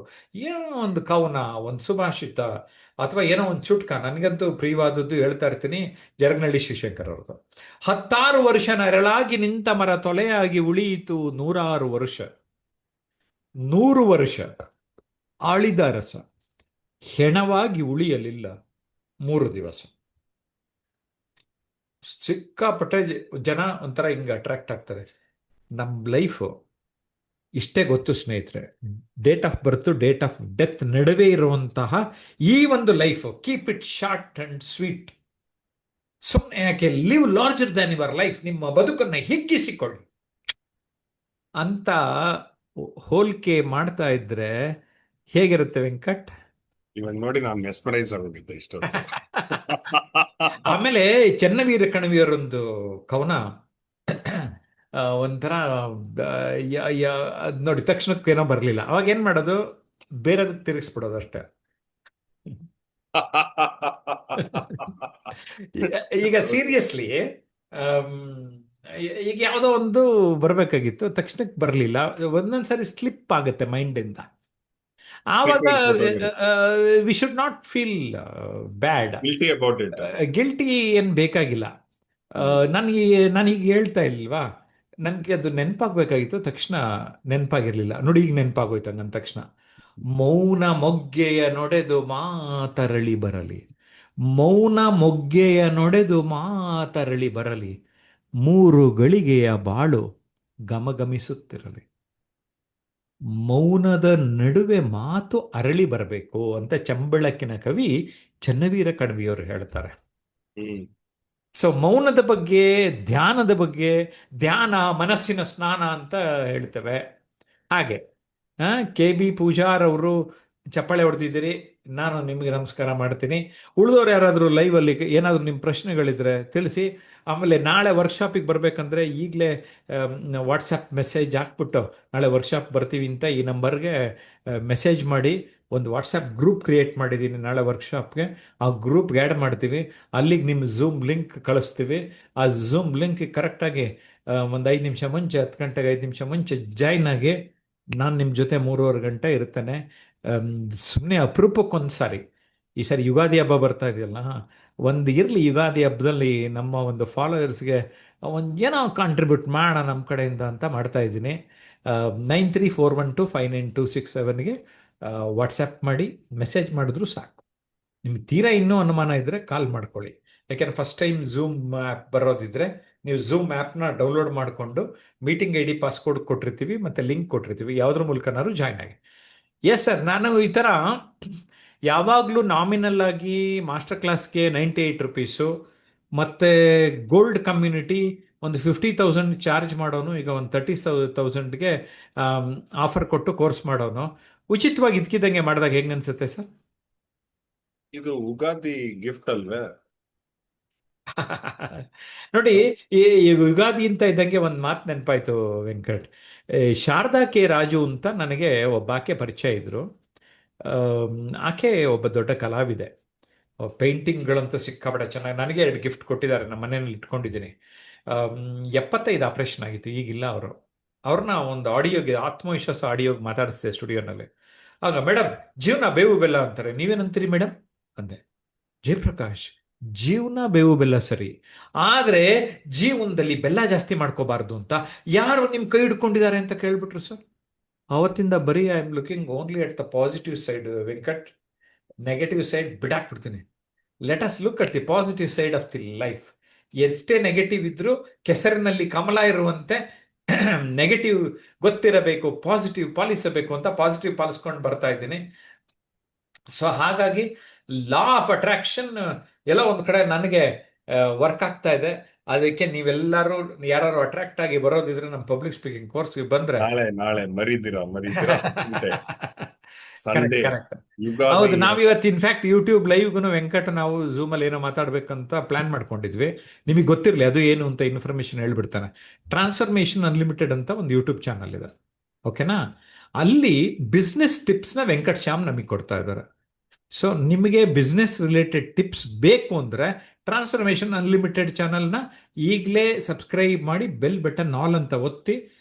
Speaker 1: ಏನೋ ಒಂದು ಕವನ, ಒಂದು ಸುಭಾಷಿತ, ಅಥವಾ ಏನೋ ಒಂದು ಚುಟ್ಕ. ನನಗಂತೂ ಪ್ರಿಯವಾದದ್ದು ಹೇಳ್ತಾ ಇರ್ತೀನಿ, ಜರಗ್ನಳ್ಳಿ ಶಿವಶಂಕರ್ ಅವ್ರದ್ದು. 10 ವರ್ಷ ನೆರಳಾಗಿ ನಿಂತ ಮರ ತೊಲೆಯಾಗಿ ಉಳಿಯಿತು 106 ವರ್ಷ. 100 ವರ್ಷ ಆಳಿದ ರಸ ಹೆಣವಾಗಿ ಉಳಿಯಲಿಲ್ಲ 3 ದಿವಸ. ಸಿಕ್ಕಾಪಟ್ಟೆ ಜನ ಒಂಥರ ಹಿಂಗೆ ಅಟ್ರಾಕ್ಟ್ ಆಗ್ತಾರೆ. ನಮ್ಮ ಲೈಫು ಇಷ್ಟೇ ಗೊತ್ತು ಸ್ನೇಹಿತರೆ. Date of birth, date of death ನಡುವೆ ಇರುವಂತಹ ಈ ಒಂದು life, keep it short and sweet. ಸುಮ್ಮನೆ ಯಾಕೆ, live larger than your life, ನಿಮ್ಮ ಬದುಕನ್ನು ಹಿಗ್ಗಿಸಿಕೊಳ್ಳಿ ಅಂತ ಹೋಲಿಕೆ ಮಾಡ್ತಾ ಇದ್ರೆ ಹೇಗಿರುತ್ತೆ ವೆಂಕಟ್?
Speaker 2: ಇವಾಗ ನೋಡಿ ನಾನು ಮೆಸ್ಮರೈಸ್ ಆಗೋಗಿದ್ದೆ ಇಷ್ಟೊತ್ತು.
Speaker 1: ಆಮೇಲೆ ಚೆನ್ನವೀರ ಕಣವಿಯವರೊಂದು ಕವನ ಒಂಥರ ಅದ್ ನೋಡಿ ತಕ್ಷಣಕ್ಕೇನೋ ಬರಲಿಲ್ಲ. ಅವಾಗ ಏನ್ ಮಾಡೋದು, ಬೇರೆದಕ್ಕೆ ತಿರುಗಿಸ್ಬಿಡೋದು ಅಷ್ಟೇ. ಈಗ ಸೀರಿಯಸ್ಲಿ ಈಗ ಯಾವುದೋ ಒಂದು ಬರಬೇಕಾಗಿತ್ತು, ತಕ್ಷಣಕ್ಕೆ ಬರಲಿಲ್ಲ. ಒಂದೊಂದ್ಸರಿ ಸ್ಲಿಪ್ ಆಗುತ್ತೆ ಮೈಂಡಿಂದ. ಆವಾಗ
Speaker 2: ಸೀಕ್ವೆನ್ಸ್ ಹೊರಟೋಗಿರುತ್ತೆ.
Speaker 1: We should not feel bad,
Speaker 2: guilty about it.
Speaker 1: Guilty ಏನು ಬೇಕಾಗಿಲ್ಲ. ನನಗೆ ನಾನೀಗ ಹೇಳ್ತಾ ಇಲ್ವಾ, ನನಗೆ ಅದು ನೆನಪಾಗಬೇಕಾಗಿತ್ತು, ತಕ್ಷಣ ನೆನಪಾಗಿರ್ಲಿಲ್ಲ. ನೋಡಿ ಈಗ ನೆನಪಾಗೋಯ್ತು ನನ್ನ ತಕ್ಷಣ. ಮೌನ ಮೊಗ್ಗೆಯ ನೊಡೆದು ಮಾತರಳಿ ಬರಲಿ, ಮೌನ ಮೊಗ್ಗೆಯ ನೊಡೆದು ಮಾತರಳಿ ಬರಲಿ, 3 ಗಳಿಗೆಯ ಬಾಳು ಗಮಗಮಿಸುತ್ತಿರಲಿ. ಮೌನದ ನಡುವೆ ಮಾತು ಅರಳಿ ಬರಬೇಕು ಅಂತ ಚಂಬಳಕಿನ ಕವಿ ಚನ್ನವೀರ ಕಣವಿಯವರು ಹೇಳ್ತಾರೆ.
Speaker 2: ಹ್ಮ್.
Speaker 1: ಸೊ ಮೌನದ ಬಗ್ಗೆ, ಧ್ಯಾನದ ಬಗ್ಗೆ, ಧ್ಯಾನ ಮನಸ್ಸಿನ ಸ್ನಾನ ಅಂತ ಹೇಳ್ತೇವೆ. ಹಾಗೆ ಕೆ.ಬಿ. ಪೂಜಾರ್ ಅವರು ಚಪ್ಪಾಳೆ ಹೊಡೆದಿದ್ದೀರಿ, ನಾನು ನಿಮಗೆ ನಮಸ್ಕಾರ ಮಾಡ್ತೀನಿ. ಉಳಿದವ್ರು ಯಾರಾದರೂ ಲೈವಲ್ಲಿ ಏನಾದರೂ ನಿಮ್ಮ ಪ್ರಶ್ನೆಗಳಿದ್ರೆ ತಿಳಿಸಿ. ಆಮೇಲೆ ನಾಳೆ ವರ್ಕ್ಶಾಪಿಗೆ ಬರಬೇಕಂದ್ರೆ ಈಗಲೇ ವಾಟ್ಸಪ್ ಮೆಸೇಜ್ ಹಾಕ್ಬಿಟ್ಟು ನಾಳೆ ವರ್ಕ್ಶಾಪ್ ಬರ್ತೀವಿ ಅಂತ ಈ ನಂಬರ್ಗೆ ಮೆಸೇಜ್ ಮಾಡಿ. ಒಂದು ವಾಟ್ಸಪ್ ಗ್ರೂಪ್ ಕ್ರಿಯೇಟ್ ಮಾಡಿದ್ದೀನಿ ನಾಳೆ ವರ್ಕ್ಶಾಪ್ಗೆ. ಆ ಗ್ರೂಪ್ಗೆ ಆ್ಯಡ್ ಮಾಡ್ತೀವಿ, ಅಲ್ಲಿಗೆ ನಿಮ್ಮ ಝೂಮ್ ಲಿಂಕ್ ಕಳಿಸ್ತೀವಿ. ಆ ಝೂಮ್ ಲಿಂಕ್ ಕರೆಕ್ಟಾಗಿ ಒಂದು 5 ನಿಮಿಷ ಮುಂಚೆ, 10 ಗಂಟೆಗೆ 5 ನಿಮಿಷ ಮುಂಚೆ ಜಾಯ್ನ್ ಆಗಿ, ನಾನು ನಿಮ್ಮ ಜೊತೆ 3.5 ಗಂಟೆ ಇರ್ತೇನೆ. ಸುಮ್ಮನೆ ಅಪರೂಪಕ್ಕೊಂದು ಸಾರಿ, ಈ ಸಾರಿ ಯುಗಾದಿ ಹಬ್ಬ ಬರ್ತಾ ಇದೆಯಲ್ಲ, ಒಂದು ಇರಲಿ ಯುಗಾದಿ ಹಬ್ಬದಲ್ಲಿ ನಮ್ಮ ಒಂದು ಫಾಲೋವರ್ಸ್ಗೆ ಒಂದು ಏನೋ ಕಾಂಟ್ರಿಬ್ಯೂಟ್ ಮಾಡೋಣ ನಮ್ಮ ಕಡೆಯಿಂದ ಅಂತ ಮಾಡ್ತಾ ಇದ್ದೀನಿ. 9341259267ಗೆ ವಾಟ್ಸಪ್ ಮಾಡಿ ಮೆಸೇಜ್ ಮಾಡಿದ್ರು ಸಾಕು. ನಿಮ್ಗೆ ತೀರಾ ಇನ್ನೂ ಅನುಮಾನ ಇದ್ದರೆ ಕಾಲ್ ಮಾಡ್ಕೊಳ್ಳಿ. ಯಾಕೆಂದ್ರೆ ಫಸ್ಟ್ ಟೈಮ್ ಝೂಮ್ ಆ್ಯಪ್ ಬರೋದಿದ್ರೆ ನೀವು ಝೂಮ್ ಆ್ಯಪ್ನ ಡೌನ್ಲೋಡ್ ಮಾಡಿಕೊಂಡು ಮೀಟಿಂಗ್ ID ಪಾಸ್ಕೋಡ್ ಕೊಟ್ಟಿರ್ತೀವಿ ಮತ್ತು ಲಿಂಕ್ ಕೊಟ್ಟಿರ್ತೀವಿ, ಯಾವುದ್ರ ಮೂಲಕನಾದ್ರು ಜಾಯ್ನ್ ಆಗಿ. ಎಸ್ ಸರ್, ನಾನು ಈ ಥರ ಯಾವಾಗಲೂ ನಾಮಿನಲ್ ಆಗಿ ಮಾಸ್ಟರ್ ಕ್ಲಾಸ್ಗೆ 98 ರುಪೀಸು, ಮತ್ತು ಗೋಲ್ಡ್ ಕಮ್ಯುನಿಟಿ ಒಂದು 50,000 ಚಾರ್ಜ್ ಮಾಡೋನು, ಈಗ ಒಂದು 30,000ಗೆ ಆಫರ್ ಕೊಟ್ಟು ಕೋರ್ಸ್ ಮಾಡೋನು. ಉಚಿತವಾಗಿ ಇದ್ಕಿದ್ದಂಗೆ ಮಾಡಿದಾಗ ಹೆಂಗೆ ಅನ್ಸುತ್ತೆ ಸರ್?
Speaker 2: ಇದು ಉಗಾದಿ ಗಿಫ್ಟ್ ಅಲ್ವೇ?
Speaker 1: ನೋಡಿ, ಈ ಯುಗಾದಿ ಅಂತ ಇದ್ದಂಗೆ ಒಂದು ಮಾತು ನೆನಪಾಯ್ತು ವೆಂಕಟ್. ಶಾರದಾ ಕೆ ರಾಜು ಅಂತ ನನಗೆ ಒಬ್ಬ ಆಕೆ ಪರಿಚಯ ಇದ್ರು. ಆಕೆ ಒಬ್ಬ ದೊಡ್ಡ ಕಲಾವಿದೆ. ಪೇಂಟಿಂಗ್ಗಳಂತೂ ಸಿಕ್ಕಾಪಟ್ಟೆ ಚೆನ್ನಾಗಿ, ನನಗೆ 2 ಗಿಫ್ಟ್ ಕೊಟ್ಟಿದ್ದಾರೆ, ನಮ್ಮ ಮನೆಯಲ್ಲಿ ಇಟ್ಕೊಂಡಿದ್ದೀನಿ. 75 ಆಪ್ರೇಷನ್ ಆಗಿತ್ತು, ಈಗಿಲ್ಲ ಅವರು. ಅವ್ರನ್ನ ಒಂದು ಆಡಿಯೋಗೆ, ಆತ್ಮವಿಶ್ವಾಸ ಆಡಿಯೋಗೆ ಮಾತಾಡಿಸಿದೆ ಸ್ಟುಡಿಯೋನಲ್ಲಿ. ಆಗ ಮೇಡಮ್, ಜೀವನ ಬೇವು ಬೆಲ್ಲ ಅಂತಾರೆ, ನೀವೇನಂತೀರಿ ಮೇಡಮ್ ಅಂದೆ. ಜಯಪ್ರಕಾಶ್, ಜೀವನ ಬೇವು ಬೆಲ್ಲ ಸರಿ, ಆದ್ರೆ ಜೀವನದಲ್ಲಿ ಬೆಲ್ಲ ಜಾಸ್ತಿ ಮಾಡ್ಕೋಬಾರ್ದು ಅಂತ ಯಾರು ನಿಮ್ ಕೈ ಹಿಡ್ಕೊಂಡಿದ್ದಾರೆ ಅಂತ ಕೇಳ್ಬಿಟ್ರು ಸರ್. ಅವತ್ತಿಂದ ಬರೀ I am looking only at the positive side Venkat. Negative side ಬಿಡಾಕ್ಬಿಡ್ತೀನಿ. Let us look at the positive side of the life. ಎಷ್ಟೇ ನೆಗೆಟಿವ್ ಇದ್ರೂ ಕೆಸರಿನಲ್ಲಿ ಕಮಲ ಇರುವಂತೆ ನೆಗೆಟಿವ್ ಗೊತ್ತಿರಬೇಕು, ಪಾಸಿಟಿವ್ ಪಾಲಿಸಬೇಕು ಅಂತ ಪಾಸಿಟಿವ್ ಪಾಲಿಸ್ಕೊಂಡು ಬರ್ತಾ ಇದ್ದೀನಿ. ಸೊ ಹಾಗಾಗಿ ಲಾ ಆಫ್ ಅಟ್ರಾಕ್ಷನ್ ಎಲ್ಲ ಒಂದು ಕಡೆ ನನಗೆ ವರ್ಕ್ ಆಗ್ತಾ ಇದೆ. ಅದಕ್ಕೆ ನೀವೆಲ್ಲರೂ ಯಾರು ಅಟ್ರಾಕ್ಟ್ ಆಗಿ ಬರೋದಿದ್ರೆ ನಮ್ಮ ಪಬ್ಲಿಕ್ ಸ್ಪೀಕಿಂಗ್ ಕೋರ್ಸ್ಗೆ ಬಂದ್ರೆ
Speaker 2: ನಾಳೆ ನಾಳೆ ಮರಿದಿರಾ 10 ಗಂಟೆ
Speaker 1: ಕರೆಕ್ಟ್
Speaker 2: ಸಂಡೇ
Speaker 1: ಕರೆಕ್ಟ್.
Speaker 2: ಯುಗಾದಿ.
Speaker 1: ಹೌದು, ನಾವಿವತ್ತು ಇನ್ಫ್ಯಾಕ್ಟ್ ಯೂಟ್ಯೂಬ್ ಲೈವ್ಗೂ ವೆಂಕಟ್ ನಾವು ಝೂಮಲ್ಲಿ ಏನೋ ಮಾತಾಡ್ಬೇಕಂತ ಪ್ಲಾನ್ ಮಾಡ್ಕೊಂಡಿದ್ವಿ. ನಿಮಗೆ ಗೊತ್ತಿರಲಿ ಅದು ಏನು ಅಂತ ಇನ್ಫಾರ್ಮೇಶನ್ ಹೇಳ್ಬಿಡ್ತಾನೆ. ಟ್ರಾನ್ಸ್ಫಾರ್ಮೇಶನ್ ಅನ್ಲಿಮಿಟೆಡ್ ಅಂತ ಒಂದು ಯೂಟ್ಯೂಬ್ ಚಾನಲ್ ಇದೆ, ಓಕೆನಾ? ಅಲ್ಲಿ ಬಿಸ್ನೆಸ್ ಟಿಪ್ಸ್ನ ವೆಂಕಟ್ ಶ್ಯಾಮ್ ನಮಗೆ ಕೊಡ್ತಾ ಇದ್ದಾರೆ. ಸೊ ನಿಮಗೆ ಬಿಸ್ನೆಸ್ ರಿಲೇಟೆಡ್ ಟಿಪ್ಸ್ ಬೇಕು ಅಂದರೆ ಟ್ರಾನ್ಸ್ಫಾರ್ಮೇಶನ್ ಅನ್ಲಿಮಿಟೆಡ್ ಚಾನಲ್ನ ಈಗಲೇ ಸಬ್ಸ್ಕ್ರೈಬ್ ಮಾಡಿ ಬೆಲ್ ಬಟನ್ ಆಲ್ ಅಂತ ಒತ್ತಿ.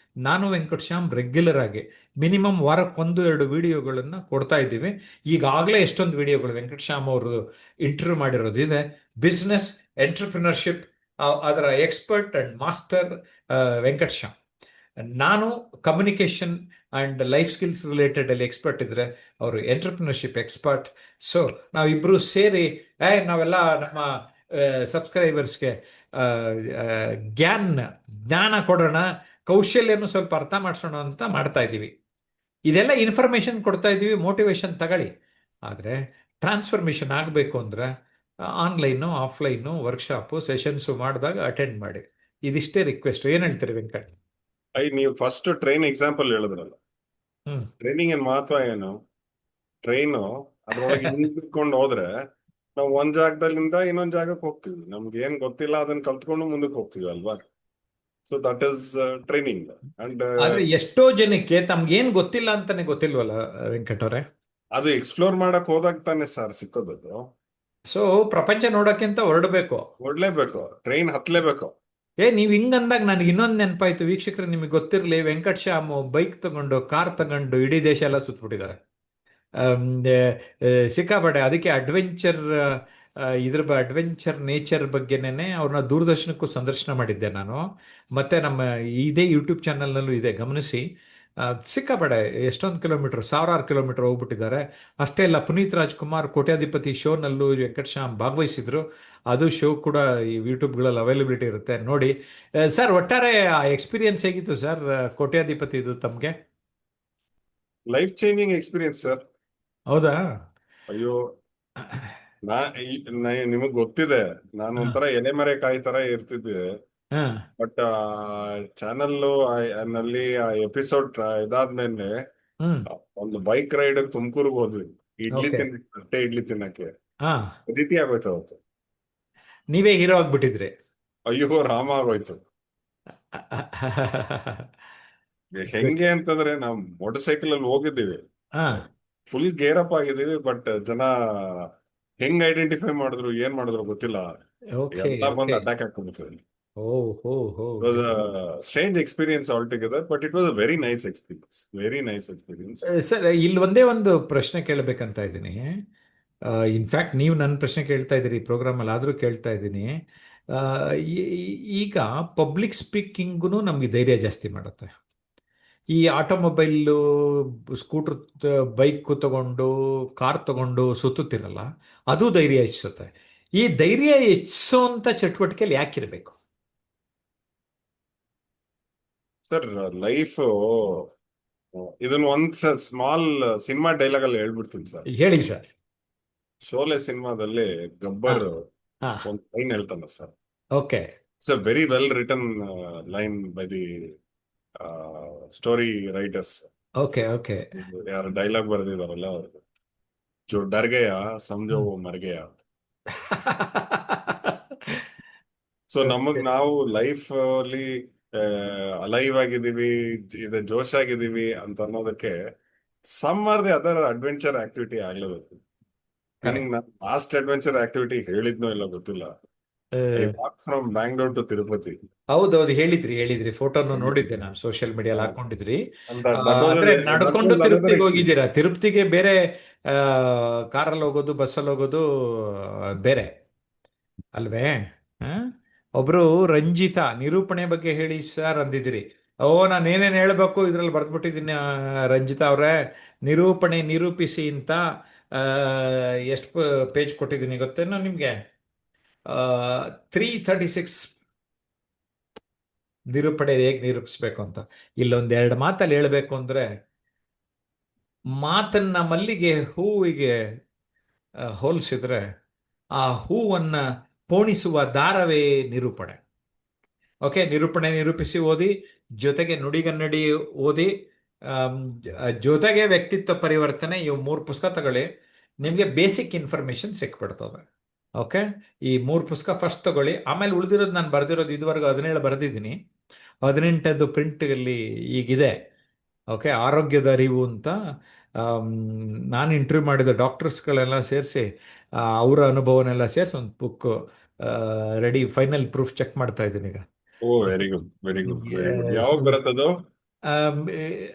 Speaker 1: ನಾನು ವೆಂಕಟ್ ಶ್ಯಾಮ್ ರೆಗ್ಯುಲರ್ ಆಗಿ ಮಿನಿಮಮ್ ವಾರಕ್ಕೆ 1-2 ವಿಡಿಯೋಗಳನ್ನು ಕೊಡ್ತಾ ಇದ್ದೀವಿ. ಈಗಾಗಲೇ ಎಷ್ಟೊಂದು ವಿಡಿಯೋಗಳು ವೆಂಕಟ್ ಶ್ಯಾಮ್ ಅವರು ಇಂಟರ್ವ್ಯೂ ಮಾಡಿರೋದಿದೆ. ಬಿಸ್ನೆಸ್ ಎಂಟರ್ಪ್ರಿನರ್ಶಿಪ್ ಅದರ expert and master Venkat Shyam. ನಾನು communication and life skills related ಅಲ್ಲಿ ಎಕ್ಸ್ಪರ್ಟ್ ಇದ್ದರೆ ಅವರು ಎಂಟರ್ಪ್ರಿನರ್ಶಿಪ್ ಎಕ್ಸ್ಪರ್ಟ್. ಸೊ ನಾವಿಬ್ಬರು ಸೇರಿ ನಾವೆಲ್ಲ ನಮ್ಮ ಸಬ್ಸ್ಕ್ರೈಬರ್ಸ್ಗೆ ಜ್ಞಾನ ಕೊಡೋಣ, ಕೌಶಲ್ಯನೂ ಸ್ವಲ್ಪ ಅರ್ಥ ಮಾಡಿಸೋಣ ಅಂತ ಮಾಡ್ತಾ ಇದ್ದೀವಿ. ಇದೆಲ್ಲ ಇನ್ಫಾರ್ಮೇಷನ್ ಕೊಡ್ತಾ ಇದ್ದೀವಿ, ಮೋಟಿವೇಶನ್ ತಗೊಳ್ಳಿ. ಆದರೆ ಟ್ರಾನ್ಸ್ಫಾರ್ಮೇಷನ್ ಆಗಬೇಕು ಅಂದರೆ ಆನ್ಲೈನು ಆಫ್ಲೈನು ವರ್ಕ್ಶಾಪು ಸೆಷನ್ಸು ಮಾಡಿದಾಗ ಅಟೆಂಡ್ ಮಾಡಿ. ಇದಿಷ್ಟೇ ರಿಕ್ವೆಸ್ಟ್. ಏನು ಹೇಳ್ತೀರಿ ವೆಂಕಟ್?
Speaker 2: ನೀವು ಫಸ್ಟ್ ಟ್ರೈನ್ ಎಕ್ಸಾಂಪಲ್ ಹೇಳಿದ್ರಲ್ಲ,
Speaker 1: ಹ್ಮ್
Speaker 2: ಟ್ರೈನಿಂಗ್ ಏನ್ ಮಹತ್ವ ಏನು? ಟ್ರೈನು ಅದ್ರೊಳಗೆ ಹಿಂದ್ಕೊಂಡು ಹೋದ್ರೆ ನಾವು ಒಂದ್ ಜಾಗದಲ್ಲಿಂದ ಇನ್ನೊಂದ್ ಜಾಗಕ್ಕೆ ಹೋಗ್ತೀವಿ. ನಮ್ಗೆ ಏನ್ ಗೊತ್ತಿಲ್ಲ ಅದನ್ನ ಕಲ್ತ್ಕೊಂಡು ಮುಂದಕ್ಕೆ ಹೋಗ್ತೀವಿ ಅಲ್ವಾ? So that is training. And
Speaker 1: ಆದ್ರೆ ಎಷ್ಟೋ ಜನಕ್ಕೆ ತಮ್ಗೇನ್ ಗೊತ್ತಿಲ್ಲ ಅಂತಾನೆ ಗೊತ್ತಿಲ್ವಲ್ಲ ವೆಂಕಟ್ ಅವರೇ.
Speaker 2: ಅದು ಎಕ್ಸ್ಪ್ಲೋರ್ ಮಾಡಕ್ ಹೋದಾಗ ತಾನೆ ಸರ್ ಸಿಕ್ಕೋದದು.
Speaker 1: ಸೊ ಪ್ರಪಂಚ ನೋಡಕ್ಕೆ ಅಂತ ಹೊರಡಬೇಕು.
Speaker 2: ಹೊಡ್ಲೇಬೇಕು, ಟ್ರೈನ್ ಹತ್ಲೇಬೇಕು.
Speaker 1: ನೀವ್ ಹಿಂಗಂದಾಗ ನನಗೆ ಇನ್ನೊಂದು ನೆನಪಾಯ್ತು ವೀಕ್ಷಕರು, ನಿಮಗೆ ಗೊತ್ತಿರಲಿ, ವೆಂಕಟ್ ಶ್ಯಾಮ್ ಬೈಕ್ ತಗೊಂಡು ಕಾರ್ ತಗೊಂಡು ಇಡೀ ದೇಶ ಎಲ್ಲ ಸುತ್ಬಿಟ್ಟಿದ್ದಾರೆ. ಸಿಕ್ಕಾಪಟ್ಟೆ. ಅದಕ್ಕೆ ಅಡ್ವೆಂಚರ್ ಅಡ್ವೆಂಚರ್ ನೇಚರ್ ಬಗ್ಗೆನೇ ಅವ್ರನ್ನ ದೂರದರ್ಶನಕ್ಕೂ ಸಂದರ್ಶನ ಮಾಡಿದ್ದೆ ನಾನು. ಮತ್ತೆ ನಮ್ಮ ಇದೇ ಯೂಟ್ಯೂಬ್ ಚಾನಲ್ನಲ್ಲೂ ಇದೆ, ಗಮನಿಸಿ. ಸಿಕ್ಕಾಪಟ್ಟೆ ಎಷ್ಟೊಂದು ಕಿಲೋಮೀಟರ್, ಸಾವಿರಾರು ಕಿಲೋಮೀಟರ್ ಹೋಗ್ಬಿಟ್ಟಿದ್ದಾರೆ. ಅಷ್ಟೇ ಅಲ್ಲ, ಪುನೀತ್ ರಾಜ್ಕುಮಾರ್ ಕೋಟ್ಯಾಧಿಪತಿ ಶೋನಲ್ಲೂ ವೆಂಕಟ್ ಶ್ಯಾಮ್ ಭಾಗವಹಿಸಿದ್ರು. ಅದು ಶೋ ಕೂಡ ಈ ಯೂಟ್ಯೂಬ್ಗಳಲ್ಲಿ ಅವೈಲಬಿಲಿಟಿ ಇರುತ್ತೆ, ನೋಡಿ. ಸರ್, ಒಟ್ಟಾರೆ ಆ ಎಕ್ಸ್ಪೀರಿಯನ್ಸ್ ಹೇಗಿತ್ತು ಸರ್ ಕೋಟ್ಯಾಧಿಪತಿದು ತಮಗೆ?
Speaker 2: Life changing experience sir.
Speaker 1: ಹೌದಾ?
Speaker 2: ಅಯ್ಯೋ, ನಿಮಗ್ ಗೊತ್ತಿದೆ, ನಾನು
Speaker 1: ಹಾಂ
Speaker 2: ಒಂಥರ ಎಲೆಮರೆಕಾಯಿ ತರ ಇರ್ತಿದ್ದೆ.
Speaker 1: ಹಾಂ
Speaker 2: ಬಟ್ ಚಾನಲ್ ನಲ್ಲಿ ಆ ಎಪಿಸೋಡ್ ಇದಾದ್ಮೇಲೆ
Speaker 1: ಹ್ಞೂ
Speaker 2: ಒಂದು ಬೈಕ್ ರೈಡ್ ತುಮಕೂರ್ಗೆ ಹೋದ್ವಿ.
Speaker 1: ಓಕೆ.
Speaker 2: ತಟ್ಟೆ ಇಡ್ಲಿ ತಿನ್ನಕ್ಕೆ
Speaker 1: ಹಾಂ,
Speaker 2: ಅದಿತಿ ಆಗೋಯ್ತು ಅವತ್ತು.
Speaker 1: ನೀವೇ ಹೀರೋ ಆಗ್ಬಿಟ್ಟಿದ್ರಿ.
Speaker 2: ಅಯ್ಯೋ ರಾಮ ಆಗೋಯ್ತು. ಹೆಂಗೆ ಅಂತಂದ್ರೆ ನಾವು ಮೋಟರ್ ಸೈಕಲ್ ಅಲ್ಲಿ ಹೋಗಿದ್ದೀವಿ,
Speaker 1: ಹಾಂ,
Speaker 2: ಫುಲ್ ಗೇರ್ ಅಪ್ ಆಗಿದ್ದೀವಿ. ಬಟ್ ಜನ ಹೆಂಗ್ ಐಡೆಂಟಿಫೈ ಮಾಡಿದ್ರು ಏನ್ ಮಾಡಿದ್ರು ಗೊತ್ತಿಲ್ಲ,
Speaker 1: ಓಕೆ
Speaker 2: ಎಲ್ಲ ಬಂದು
Speaker 1: ಓಕೆ.
Speaker 2: ಅಟ್ಯಾಕ್ ಹಾಕೊಂಡ್ಬಿಟ್ರು.
Speaker 1: ಓ ಹೋ ಹೋ.
Speaker 2: It was a strange experience altogether, but it was a very nice experience. Very nice experience.
Speaker 1: Sir, ಇಲ್ಲಿ ಒಂದೇ ಒಂದು ಪ್ರಶ್ನೆ ಕೇಳಬೇಕಂತ ಇದ್ದೀನಿ. ಇನ್ಫ್ಯಾಕ್ಟ್ ನೀವು ನನ್ನ ಪ್ರಶ್ನೆ ಕೇಳ್ತಾ ಇದ್ದೀರಿ ಈ ಪ್ರೋಗ್ರಾಮಲ್ಲಿ, ಆದರೂ ಕೇಳ್ತಾ ಇದ್ದೀನಿ. ಆ, ಈಗ ಪಬ್ಲಿಕ್ ಸ್ಪೀಕಿಂಗೂ ನಮಗೆ ಧೈರ್ಯ ಜಾಸ್ತಿ ಮಾಡುತ್ತೆ. ಈ ಆಟೋಮೊಬೈಲು, ಸ್ಕೂಟ್ರ್, ಬೈಕ್ ತಗೊಂಡು, ಕಾರ್ ತಗೊಂಡು ಸುತ್ತುತ್ತಿರಲ್ಲ, ಅದು ಧೈರ್ಯ ಹೆಚ್ಚಿಸುತ್ತೆ. ಈ ಧೈರ್ಯ ಹೆಚ್ಚಿಸೋಂಥ ಚಟುವಟಿಕೆಯಲ್ಲಿ ಯಾಕಿರಬೇಕು?
Speaker 2: ಸರ್, ಲೈಫ್ ಇದನ್ನ ಒಂದ್ ಸ್ಮಾಲ್ ಸಿನಿಮಾ ಡೈಲಾಗ್ ಅಲ್ಲಿ ಹೇಳ್ಬಿಡ್ತೀನಿ ಸರ್.
Speaker 1: ಹೇಳಿ ಸರ್.
Speaker 2: ಶೋಲೆ ಸಿನಿಮಾದಲ್ಲಿ
Speaker 1: ಹಾಂ
Speaker 2: ಗಬ್ಬರ್
Speaker 1: ಹಾಂ
Speaker 2: ಒಂದು ಲೈನ್ ಹೇಳ್ತಾನೆ sir.
Speaker 1: Okay
Speaker 2: it's a very well written line by the story writers.
Speaker 1: Okay okay.
Speaker 2: ಯಾರು ಡೈಲಾಗ್ ಬರೆದಿದಾರಲ್ಲ ಅವ್ರು, ಜೋ ಡರ್ ಗಯಾ ಸಮझो वो मर गया. ಸೊ ನಾವು ಲೈಫ್ ಅಲ್ಲಿ ಅಲೈವ್ ಆಗಿದ್ದೀವಿ, ಜೋಶ್ ಆಗಿದ್ದೀವಿ ಅಂತ ಅನ್ನೋದಕ್ಕೆ some or the other adventure activity ಆಗ್ಲೇಬೇಕು. ಮೀನಿಂಗ್ ನಾನು ಲಾಸ್ಟ್ ಅಡ್ವೆಂಚರ್ ಆಕ್ಟಿವಿಟಿ ಹೇಳಿದ್ನೋ ಇಲ್ಲ ಗೊತ್ತಿಲ್ಲ, I walk from Bangalore to Tirupati.
Speaker 1: ಹೌದೌದು, ಹೇಳಿದ್ರಿ ಫೋಟೋನು ನೋಡಿದ್ದೆ ನಾನು, ಸೋಷಿಯಲ್ ಮೀಡಿಯಲ್ಲಿ
Speaker 2: Yeah.
Speaker 1: ಹಾಕೊಂಡಿದ್ರಿ.
Speaker 2: And
Speaker 1: ಆ,
Speaker 2: that was
Speaker 1: ಅಂದ್ರೆ
Speaker 2: that
Speaker 1: ನಡ್ಕೊಂಡು
Speaker 2: was another
Speaker 1: ತಿರುಪ್ತಿಗೆ
Speaker 2: experience.
Speaker 1: ಹೋಗಿದ್ದೀರಾ? ತಿರುಪ್ತಿಗೆ ಬೇರೆ, ಕಾರಲ್ಲಿ ಹೋಗೋದು ಬಸ್ಸಲ್ಲಿ ಹೋಗೋದು ಬೇರೆ ಅಲ್ವೇ? ಆ? ಒಬ್ರು ರಂಜಿತಾ ನಿರೂಪಣೆ ಬಗ್ಗೆ ಹೇಳಿ ಸರ್ ಅಂದಿದ್ದೀರಿ. ಓ, ನಾನು ಏನೇನು ಹೇಳ್ಬೇಕು ಇದ್ರಲ್ಲಿ ಬರ್ದ್ಬಿಟ್ಟಿದ್ದೀನಿ. ರಂಜಿತಾ ಅವರೇ, ನಿರೂಪಣೆ ನಿರೂಪಿಸಿ ಅಂತ ಎಷ್ಟು ಪೇಜ್ ಕೊಟ್ಟಿದ್ದೀನಿ ಗೊತ್ತೇನೋ ನಿಮಗೆ? 336 ನಿರೂಪಣೆ ಹೇಗೆ ನಿರೂಪಿಸ್ಬೇಕು ಅಂತ. ಇಲ್ಲೊಂದೆರಡು ಮಾತಲ್ಲಿ ಹೇಳಬೇಕು ಅಂದ್ರೆ, ಮಾತನ್ನ ಮಲ್ಲಿಗೆ ಹೂವಿಗೆ ಹೋಲಿಸಿದ್ರೆ ಆ ಹೂವನ್ನ ಪೋಣಿಸುವ ದಾರವೇ ನಿರೂಪಣೆ. ಓಕೆ, ನಿರೂಪಣೆ ನಿರೂಪಿಸಿ ಓದಿ, ಜೊತೆಗೆ ನುಡಿಗನ್ನಡಿ ಓದಿ, ಜೊತೆಗೆ ವ್ಯಕ್ತಿತ್ವ ಪರಿವರ್ತನೆ, ಇವು 3 ಪುಸ್ತಕ ತಗೊಳ್ಳಿ. ನಿಮಗೆ ಬೇಸಿಕ್ ಇನ್ಫಾರ್ಮೇಶನ್ ಸಿಕ್ಬಿಡ್ತದೆ. ಓಕೆ, ಈ 3 ಪುಸ್ತಕ ಫಸ್ಟ್ ತಗೊಳ್ಳಿ. ಆಮೇಲೆ ಉಳಿದಿರೋದು ನಾನು ಬರೆದಿರೋದು ಇದುವರೆಗೂ 17 ಬರೆದಿದ್ದೀನಿ. 18ದು ಪ್ರಿಂಟಲ್ಲಿ ಈಗಿದೆ. ಓಕೆ, ಆರೋಗ್ಯದ ಅರಿವು ಅಂತ. ನಾನು ಇಂಟರ್ವ್ಯೂ ಮಾಡಿದ ಡಾಕ್ಟರ್ಸ್ಗಳೆಲ್ಲ ಸೇರಿಸಿ, ಅವರ ಅನುಭವನೆಲ್ಲ ಸೇರಿಸಿ ಒಂದು book ready, final proof check ಮಾಡ್ತಾ ಇದ್ದೀನಿ ಈಗ.
Speaker 2: Oh, very good, very good, very good.
Speaker 1: Yes.
Speaker 2: ಯಾವಾಗ ಬರುತ್ತದು?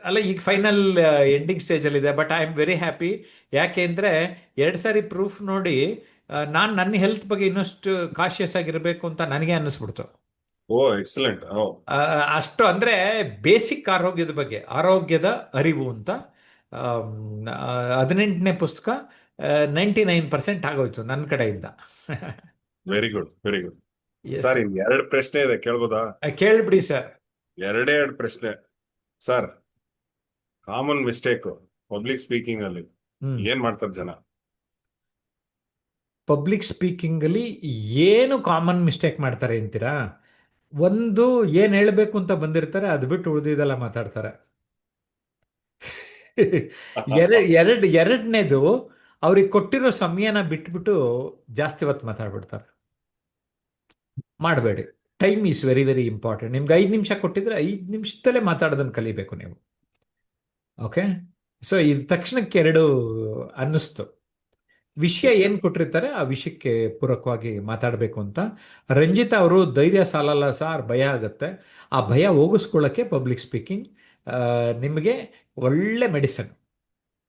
Speaker 1: ಅಲ್ಲ, ಈಗ ಫೈನಲ್ ಎಂಡಿಂಗ್ ಸ್ಟೇಜಲ್ಲಿ ಇದೆ. But I am very happy. ಯಾಕೆ ಅಂದರೆ 2 ಸಾರಿ ಪ್ರೂಫ್ ನೋಡಿ ನಾನು ನನ್ನ ಹೆಲ್ತ್ ಬಗ್ಗೆ ಇನ್ನಷ್ಟು ಕಾಶಿಯಸ್ ಆಗಿರಬೇಕು ಅಂತ ನನಗೆ ಅನ್ನಿಸ್ಬಿಡ್ತು.
Speaker 2: ಓ, ಎಕ್ಸಲೆಂಟ್. ಓ,
Speaker 1: ಅಷ್ಟು ಅಂದರೆ ಬೇಸಿಕ್ ಆರೋಗ್ಯದ ಬಗ್ಗೆ, ಆರೋಗ್ಯದ ಅರಿವು ಅಂತ. 18ನೇ ಪುಸ್ತಕ 99% ಆಗೋಯ್ತು ನನ್ನ ಕಡೆಯಿಂದ.
Speaker 2: Very good, very good.
Speaker 1: Yes.
Speaker 2: Sir, ಇನ್ 2 ಪ್ರಶ್ನೆ ಇದೆ, ಕೇಳ್ಬೋದಾ?
Speaker 1: ಕೇಳಿಬಿಡಿ ಸರ್.
Speaker 2: ಎರಡೇ 2 ಪ್ರಶ್ನೆ. Sir, common mistake public speaking ಅಲ್ಲಿ ಏನ್ ಮಾಡ್ತಾರೆ ಜನ?
Speaker 1: ಪಬ್ಲಿಕ್ ಸ್ಪೀಕಿಂಗಲ್ಲಿ ಏನು ಕಾಮನ್ ಮಿಸ್ಟೇಕ್ ಮಾಡ್ತಾರೆ ಅಂತೀರಾ? ಒಂದು, ಏನು ಹೇಳಬೇಕು ಅಂತ ಬಂದಿರ್ತಾರೆ, ಅದು ಬಿಟ್ಟು ಉಳಿದಿದ್ದೆಲ್ಲ ಮಾತಾಡ್ತಾರೆ. ಎರಡನೇದು, ಅವ್ರಿಗೆ ಕೊಟ್ಟಿರೋ ಸಮಯನ ಬಿಟ್ಬಿಟ್ಟು ಜಾಸ್ತಿ ಹೊತ್ತು ಮಾತಾಡ್ಬಿಡ್ತಾರೆ. ಮಾಡಬೇಡಿ. Time is very very important. ನಿಮ್ಗೆ 5 ನಿಮಿಷ ಕೊಟ್ಟಿದ್ರೆ 5 ನಿಮಿಷದಲ್ಲೇ ಮಾತಾಡೋದನ್ನು ಕಲಿಬೇಕು ನೀವು. ಓಕೆ, ಸೊ ಇದು ತಕ್ಷಣಕ್ಕೆ 2 ಅನ್ನಿಸ್ತು. ವಿಷಯ ಏನು ಕೊಟ್ಟಿರ್ತಾರೆ ಆ ವಿಷಯಕ್ಕೆ ಪೂರಕವಾಗಿ ಮಾತಾಡಬೇಕು ಅಂತ. ರಂಜಿತಾ ಅವರು, ಧೈರ್ಯ ಸಾಲಲ್ಲ ಸಾರ್, ಭಯ ಆಗುತ್ತೆ. ಆ ಭಯ ಹೋಗಿಸ್ಕೊಳ್ಳೋಕ್ಕೆ ಪಬ್ಲಿಕ್ ಸ್ಪೀಕಿಂಗ್ ನಿಮಗೆ ಒಳ್ಳೆ ಮೆಡಿಸನ್.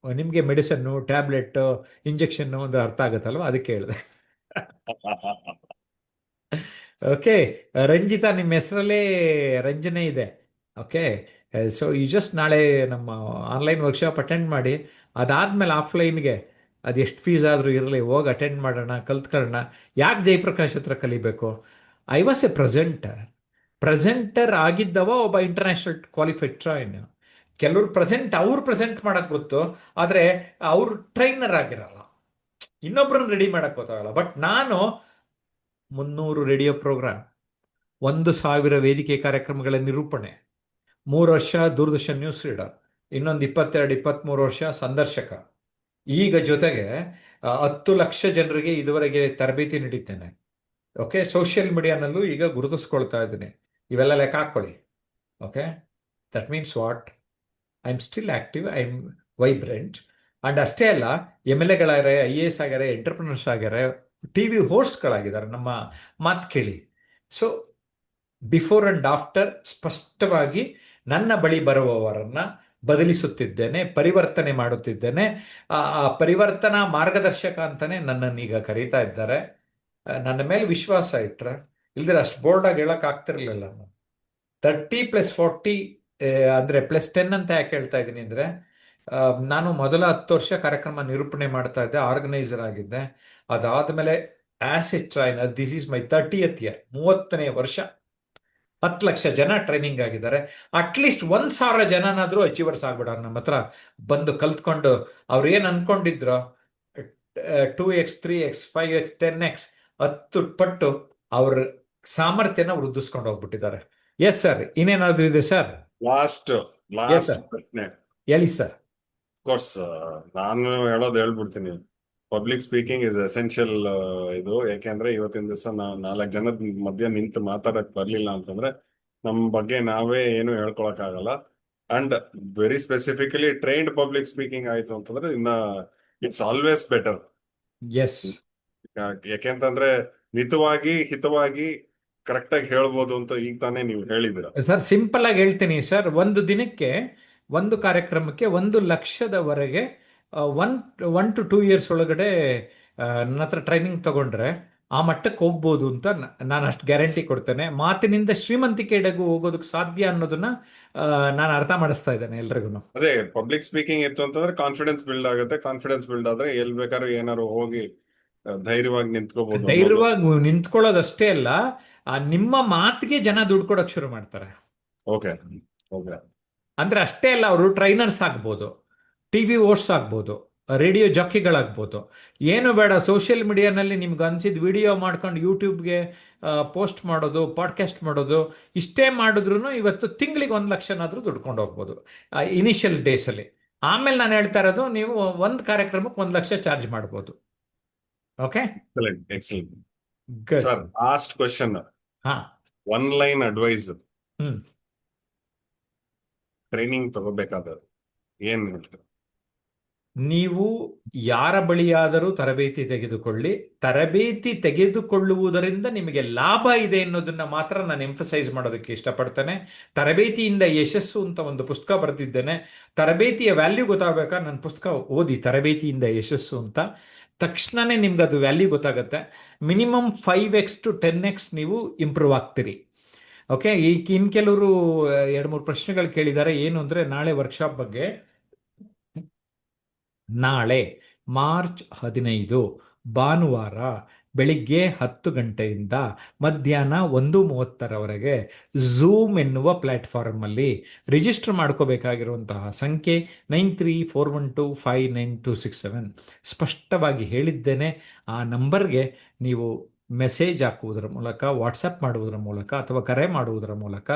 Speaker 1: ನಿಮಗೆ ಮೆಡಿಸನ್ನು, ಟ್ಯಾಬ್ಲೆಟ್ಟು, ಇಂಜೆಕ್ಷನ್ನು ಒಂದು ಅರ್ಥ ಆಗುತ್ತಲ್ವ, ಅದಕ್ಕೆ ಹೇಳಿದೆ. ಓಕೆ, ರಂಜಿತಾ, ನಿಮ್ಮ ಹೆಸರಲ್ಲೇ ರಂಜನೆ ಇದೆ. ಓಕೆ, ಸೊ ಈ ಜಸ್ಟ್ ನಾಳೆ ನಮ್ಮ ಆನ್ಲೈನ್ ವರ್ಕ್ಶಾಪ್ ಅಟೆಂಡ್ ಮಾಡಿ, ಅದಾದಮೇಲೆ ಆಫ್ಲೈನ್ಗೆ ಅದು ಎಷ್ಟು ಫೀಸ್ ಆದರೂ ಇರಲಿ, ಹೋಗಿ ಅಟೆಂಡ್ ಮಾಡೋಣ, ಕಲ್ತ್ಕೊಳ್ಳೋಣ. ಯಾಕೆ ಜಯಪ್ರಕಾಶ್ ಹತ್ರ ಕಲಿಬೇಕು? ಐ ವಾಸ್ ಎ ಪ್ರೆಸೆಂಟರ್ ಆಗಿದ್ದವ ಒಬ್ಬ ಇಂಟರ್ನ್ಯಾಷನಲ್ ಕ್ವಾಲಿಫೈಡ್ ಟ್ರೈನ್. ಕೆಲವ್ರು ಅವ್ರು ಪ್ರೆಸೆಂಟ್ ಮಾಡೋಕ್ಕೆ ಗೊತ್ತು, ಆದರೆ ಅವರು ಟ್ರೈನರ್ ಆಗಿರಲ್ಲ, ಇನ್ನೊಬ್ಬರನ್ನ ರೆಡಿ ಮಾಡೋಕ್ಕೆ ಗೊತ್ತಾಗಲ್ಲ. ಬಟ್ ನಾನು 300 ರೇಡಿಯೋ ಪ್ರೋಗ್ರಾಮ್, 1,000 ವೇದಿಕೆ ಕಾರ್ಯಕ್ರಮಗಳ ನಿರೂಪಣೆ, 3 ವರ್ಷ ದೂರದರ್ಶನ್ ನ್ಯೂಸ್ ರೀಡರ್, ಇನ್ನೊಂದು 22-23 ವರ್ಷ ಸಂದರ್ಶಕ. ಈಗ ಜೊತೆಗೆ 10 ಲಕ್ಷ ಜನರಿಗೆ ಇದುವರೆಗೆ ತರಬೇತಿ ನೀಡಿದ್ದೇನೆ. ಓಕೆ, ಸೋಷಿಯಲ್ ಮೀಡಿಯಾನಲ್ಲೂ ಈಗ ಗುರುತಿಸ್ಕೊಳ್ತಾ ಇದ್ದೀನಿ. ಇವೆಲ್ಲ ಲೆಕ್ಕ ಹಾಕ್ಕೊಳ್ಳಿ. Okay, that means what? I am still active, I am vibrant. And ಅಷ್ಟೇ ಅಲ್ಲ, MLA IAS ಆಗ್ಯಾರೆ, ಎಂಟರ್ಪ್ರಿನರ್ಸ್ ಆಗ್ಯಾರೆ, TV ಹೋಸ್ಟ್ಗಳಾಗಿದ್ದಾರೆ. ನಮ್ಮ ಮಾತು ಕೇಳಿ. ಸೊ ಬಿಫೋರ್ ಆ್ಯಂಡ್ ಆಫ್ಟರ್ ಸ್ಪಷ್ಟವಾಗಿ ನನ್ನ ಬಳಿ ಬರುವವರನ್ನು ಬದಲಿಸುತ್ತಿದ್ದೇನೆ, ಪರಿವರ್ತನೆ ಮಾಡುತ್ತಿದ್ದೇನೆ. ಆ ಪರಿವರ್ತನಾ ಮಾರ್ಗದರ್ಶಕ ಅಂತಲೇ ನನ್ನನ್ನೀಗ ಕರೀತಾ ಇದ್ದಾರೆ. ನನ್ನ ಮೇಲೆ ವಿಶ್ವಾಸ ಇಟ್ಟರೆ, ಇಲ್ದಿರ ಅಷ್ಟು ಬೋಲ್ಡಾಗಿ ಹೇಳೋಕ್ಕಾಗ್ತಿರ್ಲಿಲ್ಲ. ನಾನು 30+40 ಅಂದರೆ +10 ಅಂತ ಯಾಕೆ ಹೇಳ್ತಾ ಇದ್ದೀನಿ ಅಂದರೆ, ನಾನು ಮೊದಲ 10 ವರ್ಷ ಕಾರ್ಯಕ್ರಮ ನಿರೂಪಣೆ ಮಾಡ್ತಾ ಇದ್ದೆ, ಆರ್ಗನೈಸರ್ ಆಗಿದ್ದೆ. ಅದಾದಮೇಲೆ as a trainer, this is my 30th year, 30ನೇ ವರ್ಷ. 10 ಲಕ್ಷ ಜನ ಟ್ರೈನಿಂಗ್ ಆಗಿದ್ದಾರೆ. ಅಟ್ಲೀಸ್ಟ್ 1,000 ಜನನಾದರೂ ಅಚೀವರ್ಸ್ ಆಗ್ಬಿಡೋರು ನಮ್ಮ ಹತ್ರ ಬಂದು ಕಲ್ತ್ಕೊಂಡು. ಅವ್ರು ಏನು ಅನ್ಕೊಂಡಿದ್ರು, 2x 3x 5x 10x 10 ಪಟ್ಟು ಅವ್ರ ಸಾಮರ್ಥ್ಯನ ವೃದ್ಧಿಸ್ಕೊಂಡು ಹೋಗ್ಬಿಟ್ಟಿದ್ದಾರೆ. ಎಸ್ ಸರ್, ಇನ್ನೇನಾದ್ರೂ ಇದೆ ಸರ್?
Speaker 2: Last
Speaker 1: Yes, sir.
Speaker 2: ಪ್ರಶ್ನೆ.
Speaker 1: ಹೇಳಿ ಸರ್.
Speaker 2: ಕೋರ್ಸ್, ನಾನು ಹೇಳ್ಬಿಡ್ತೀನಿ. Public speaking is essential. ಇದು ಯಾಕೆಂದ್ರೆ ಇವತ್ತಿನ ದಿವಸ 4 ಜನದ ಮಧ್ಯೆ ನಿಂತು ಮಾತಾಡಕ್ ಬರ್ಲಿಲ್ಲ ಅಂತಂದ್ರೆ ನಮ್ಮ ಬಗ್ಗೆ ನಾವೇ ಏನು ಹೇಳ್ಕೊಳಕ್ ಆಗಲ್ಲ. And very specifically trained public speaking ಆಯ್ತು ಅಂತಂದ್ರೆ ಇನ್ನ ಇಟ್ಸ್ ಆಲ್ವೇಸ್ ಬೆಟರ್.
Speaker 1: ಎಸ್.
Speaker 2: ಯಾಕೆಂತಂದ್ರೆ ಮಿತವಾಗಿ ಹಿತವಾಗಿ ಕರೆಕ್ಟ್ ಆಗಿ ಹೇಳ್ಬೋದು ಅಂತ ಈಗ ತಾನೇ ನೀವು ಹೇಳಿದಿರ.
Speaker 1: ಸರ್ ಸಿಂಪಲ್ ಆಗಿ ಹೇಳ್ತೀನಿ ಸರ್, ಒಂದು ದಿನಕ್ಕೆ ಒಂದು ಕಾರ್ಯಕ್ರಮಕ್ಕೆ 1 ಲಕ್ಷದವರೆಗೆ ಒನ್ 1 to 2 years ಒಳಗಡೆ ನನ್ನ ಹತ್ರ ಟ್ರೈನಿಂಗ್ ತಗೊಂಡ್ರೆ ಆ ಮಟ್ಟಕ್ಕೆ ಹೋಗ್ಬೋದು ಅಂತ ನಾನು ಅಷ್ಟು ಗ್ಯಾರಂಟಿ ಕೊಡ್ತೇನೆ. ಮಾತಿನಿಂದ ಶ್ರೀಮಂತಿಕೆಡೆಗೂ ಹೋಗೋದಕ್ಕೆ ಸಾಧ್ಯ ಅನ್ನೋದನ್ನ ನಾನು ಅರ್ಥ ಮಾಡಿಸ್ತಾ ಇದ್ದೇನೆ ಎಲ್ರಿಗೂ.
Speaker 2: ಅದೇ ಪಬ್ಲಿಕ್ ಸ್ಪೀಕಿಂಗ್ ಇತ್ತು ಅಂತಂದ್ರೆ ಕಾನ್ಫಿಡೆನ್ಸ್ ಬಿಲ್ಡ್ ಆಗುತ್ತೆ. ಕಾನ್ಫಿಡೆನ್ಸ್ ಬಿಲ್ಡ್ ಆದ್ರೆ ಎಲ್ ಬೇಕಾದ್ರೂ ಏನಾದ್ರು ಹೋಗಿ ಧೈರ್ಯವಾಗಿ ನಿಂತ್ಕೋಬಹುದು ಅನ್ನೋದು.
Speaker 1: ಧೈರ್ಯವಾಗಿ ನಿಂತ್ಕೊಳ್ಳೋದಷ್ಟೇ ಅಲ್ಲ, ನಿಮ್ಮ ಮಾತಿಗೆ ಜನ ದುಡ್ಡು ಕೊಡೋಕೆ ಶುರು ಮಾಡ್ತಾರೆ.
Speaker 2: Okay okay.
Speaker 1: ಅಂದ್ರೆ ಅಷ್ಟೇ ಅಲ್ಲ, ಅವರು ಟ್ರೈನರ್ಸ್ ಆಗ್ಬೋದು, ಟಿವಿ ಹೋಸ್ಟ್ಸ್ ಆಗ್ಬೋದು, ರೇಡಿಯೋ ಜಾಕಿಗಳಾಗ್ಬೋದು. ಏನು ಬೇಡ, ಸೋಷಿಯಲ್ ಮೀಡಿಯಾನಲ್ಲಿ ನಿಮ್ಗೆ ಅನ್ಸಿದ ವಿಡಿಯೋ ಮಾಡ್ಕೊಂಡು ಯೂಟ್ಯೂಬ್ಗೆ ಪೋಸ್ಟ್ ಮಾಡೋದು, ಪಾಡ್ಕಾಸ್ಟ್ ಮಾಡೋದು, ಇಷ್ಟೇ ಮಾಡಿದ್ರು ಇವತ್ತು ತಿಂಗಳಿಗೆ 1 ಲಕ್ಷನಾದ್ರೂ ದುಡ್ಕೊಂಡು ಹೋಗ್ಬೋದು ಇನಿಷಿಯಲ್ ಡೇಸಲ್ಲಿ. ಆಮೇಲೆ ನಾನು ಹೇಳ್ತಾ ಇರೋದು, ನೀವು ಒಂದು ಕಾರ್ಯಕ್ರಮಕ್ಕೆ 1 ಲಕ್ಷ ಚಾರ್ಜ್ ಮಾಡ್ಬೋದು. Okay,
Speaker 2: excellent excellent.
Speaker 1: Good.
Speaker 2: Sir last question,
Speaker 1: ಹಾ.
Speaker 2: ಒನ್ ಲೈನ್ ಅಡ್ವೈಸ್
Speaker 1: ಹ್ಮ್
Speaker 2: ಟ್ರೈನಿಂಗ್ ತಗೋಬೇಕಾದ್ರೆ ಏನ್ ಹೇಳ್ತೀರಾ?
Speaker 1: ನೀವು ಯಾರ ಬಳಿಯಾದರೂ ತರಬೇತಿ ತೆಗೆದುಕೊಳ್ಳಿ. ತರಬೇತಿ ತೆಗೆದುಕೊಳ್ಳುವುದರಿಂದ ನಿಮಗೆ ಲಾಭ ಇದೆ ಅನ್ನೋದನ್ನ ಮಾತ್ರ ನಾನು ಎಂಫಸೈಸ್ ಮಾಡೋದಕ್ಕೆ ಇಷ್ಟಪಡ್ತೇನೆ. ತರಬೇತಿಯಿಂದ ಯಶಸ್ಸು ಅಂತ ಒಂದು ಪುಸ್ತಕ ಬರೆದಿದ್ದೇನೆ. ತರಬೇತಿಯ ವ್ಯಾಲ್ಯೂ ಗೊತ್ತಾಗಬೇಕಾ, ನನ್ನ ಪುಸ್ತಕ ಓದಿ, ತರಬೇತಿಯಿಂದ ಯಶಸ್ಸು ಅಂತ. ತಕ್ಷಣನೇ ನಿಮ್ಗೆ ಅದು ವ್ಯಾಲ್ಯೂ ಗೊತ್ತಾಗುತ್ತೆ. ಮಿನಿಮಮ್ 5x to 10x ನೀವು ಇಂಪ್ರೂವ್ ಆಗ್ತೀರಿ. ಓಕೆ, ಈಗ ಇನ್ ಕೆಲವರು 2-3 ಪ್ರಶ್ನೆಗಳು ಕೇಳಿದ್ದಾರೆ. ಏನು ಅಂದರೆ, ನಾಳೆ ವರ್ಕ್ಶಾಪ್ ಬಗ್ಗೆ. ನಾಳೆ ಮಾರ್ಚ್ 15 ಭಾನುವಾರ ಬೆಳಿಗ್ಗೆ 10 ಗಂಟೆಯಿಂದ ಮಧ್ಯಾಹ್ನ 1:30ರವರೆಗೆ ಝೂಮ್ ಎನ್ನುವ ಪ್ಲ್ಯಾಟ್ಫಾರ್ಮಲ್ಲಿ ರಿಜಿಸ್ಟರ್ ಮಾಡ್ಕೋಬೇಕಾಗಿರುವಂತಹ ಸಂಖ್ಯೆ 9341259267. ಸ್ಪಷ್ಟವಾಗಿ ಹೇಳಿದ್ದೇನೆ. ಆ ನಂಬರ್ಗೆ ನೀವು ಮೆಸೇಜ್ ಹಾಕುವುದರ ಮೂಲಕ, ವಾಟ್ಸಪ್ ಮಾಡುವುದರ ಮೂಲಕ ಅಥವಾ ಕರೆ ಮಾಡುವುದರ ಮೂಲಕ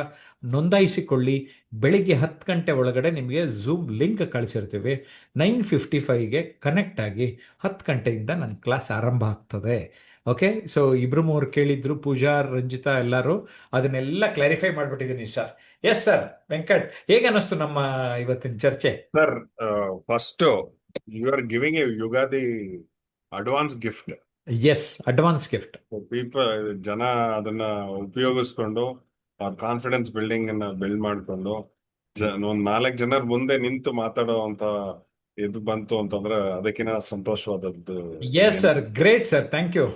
Speaker 1: ನೋಂದಾಯಿಸಿಕೊಳ್ಳಿ. ಬೆಳಿಗ್ಗೆ 10 ಗಂಟೆ ಒಳಗಡೆ ನಿಮಗೆ ಝೂಮ್ ಲಿಂಕ್ ಕಳಿಸಿರ್ತೀವಿ. 9:55ಗೆ ಕನೆಕ್ಟ್ ಆಗಿ 10 ಗಂಟೆಯಿಂದ ನನ್ನ ಕ್ಲಾಸ್ ಆರಂಭ ಆಗ್ತದೆ. ಓಕೆ, ಸೊ 2-3 ಕೇಳಿದ್ರು, ಪೂಜಾ, ರಂಜಿತಾ, ಎಲ್ಲರೂ ಅದನ್ನೆಲ್ಲ ಕ್ಲಾರಿಫೈ ಮಾಡಿಬಿಟ್ಟಿದ್ದೀನಿ ಸರ್. Yes sir. ವೆಂಕಟ್, ಹೇಗೆ ಅನ್ನಿಸ್ತು ನಮ್ಮ ಇವತ್ತಿನ ಚರ್ಚೆ?
Speaker 2: Sir first you are giving a Ugadi advance gift.
Speaker 1: Yes, advance gift.
Speaker 2: ಜನ ಅದನ್ನ ಉಪಯೋಗಿಸ್ಕೊಂಡು ಅವ್ರ ಕಾನ್ಫಿಡೆನ್ಸ್ ಬಿಲ್ಡಿಂಗ್ ಅನ್ನ ಬಿಲ್ಡ್ ಮಾಡ್ಕೊಂಡು ಒಂದ್ 4 ಜನರ ಮುಂದೆ ನಿಂತು ಮಾತಾಡೋ ಅಂತ ಇದು ಬಂತು ಅಂತಂದ್ರೆ ಅದಕ್ಕಿಂತ ಸಂತೋಷವಾದದ್ದು
Speaker 1: yes sir, great sir, thank you.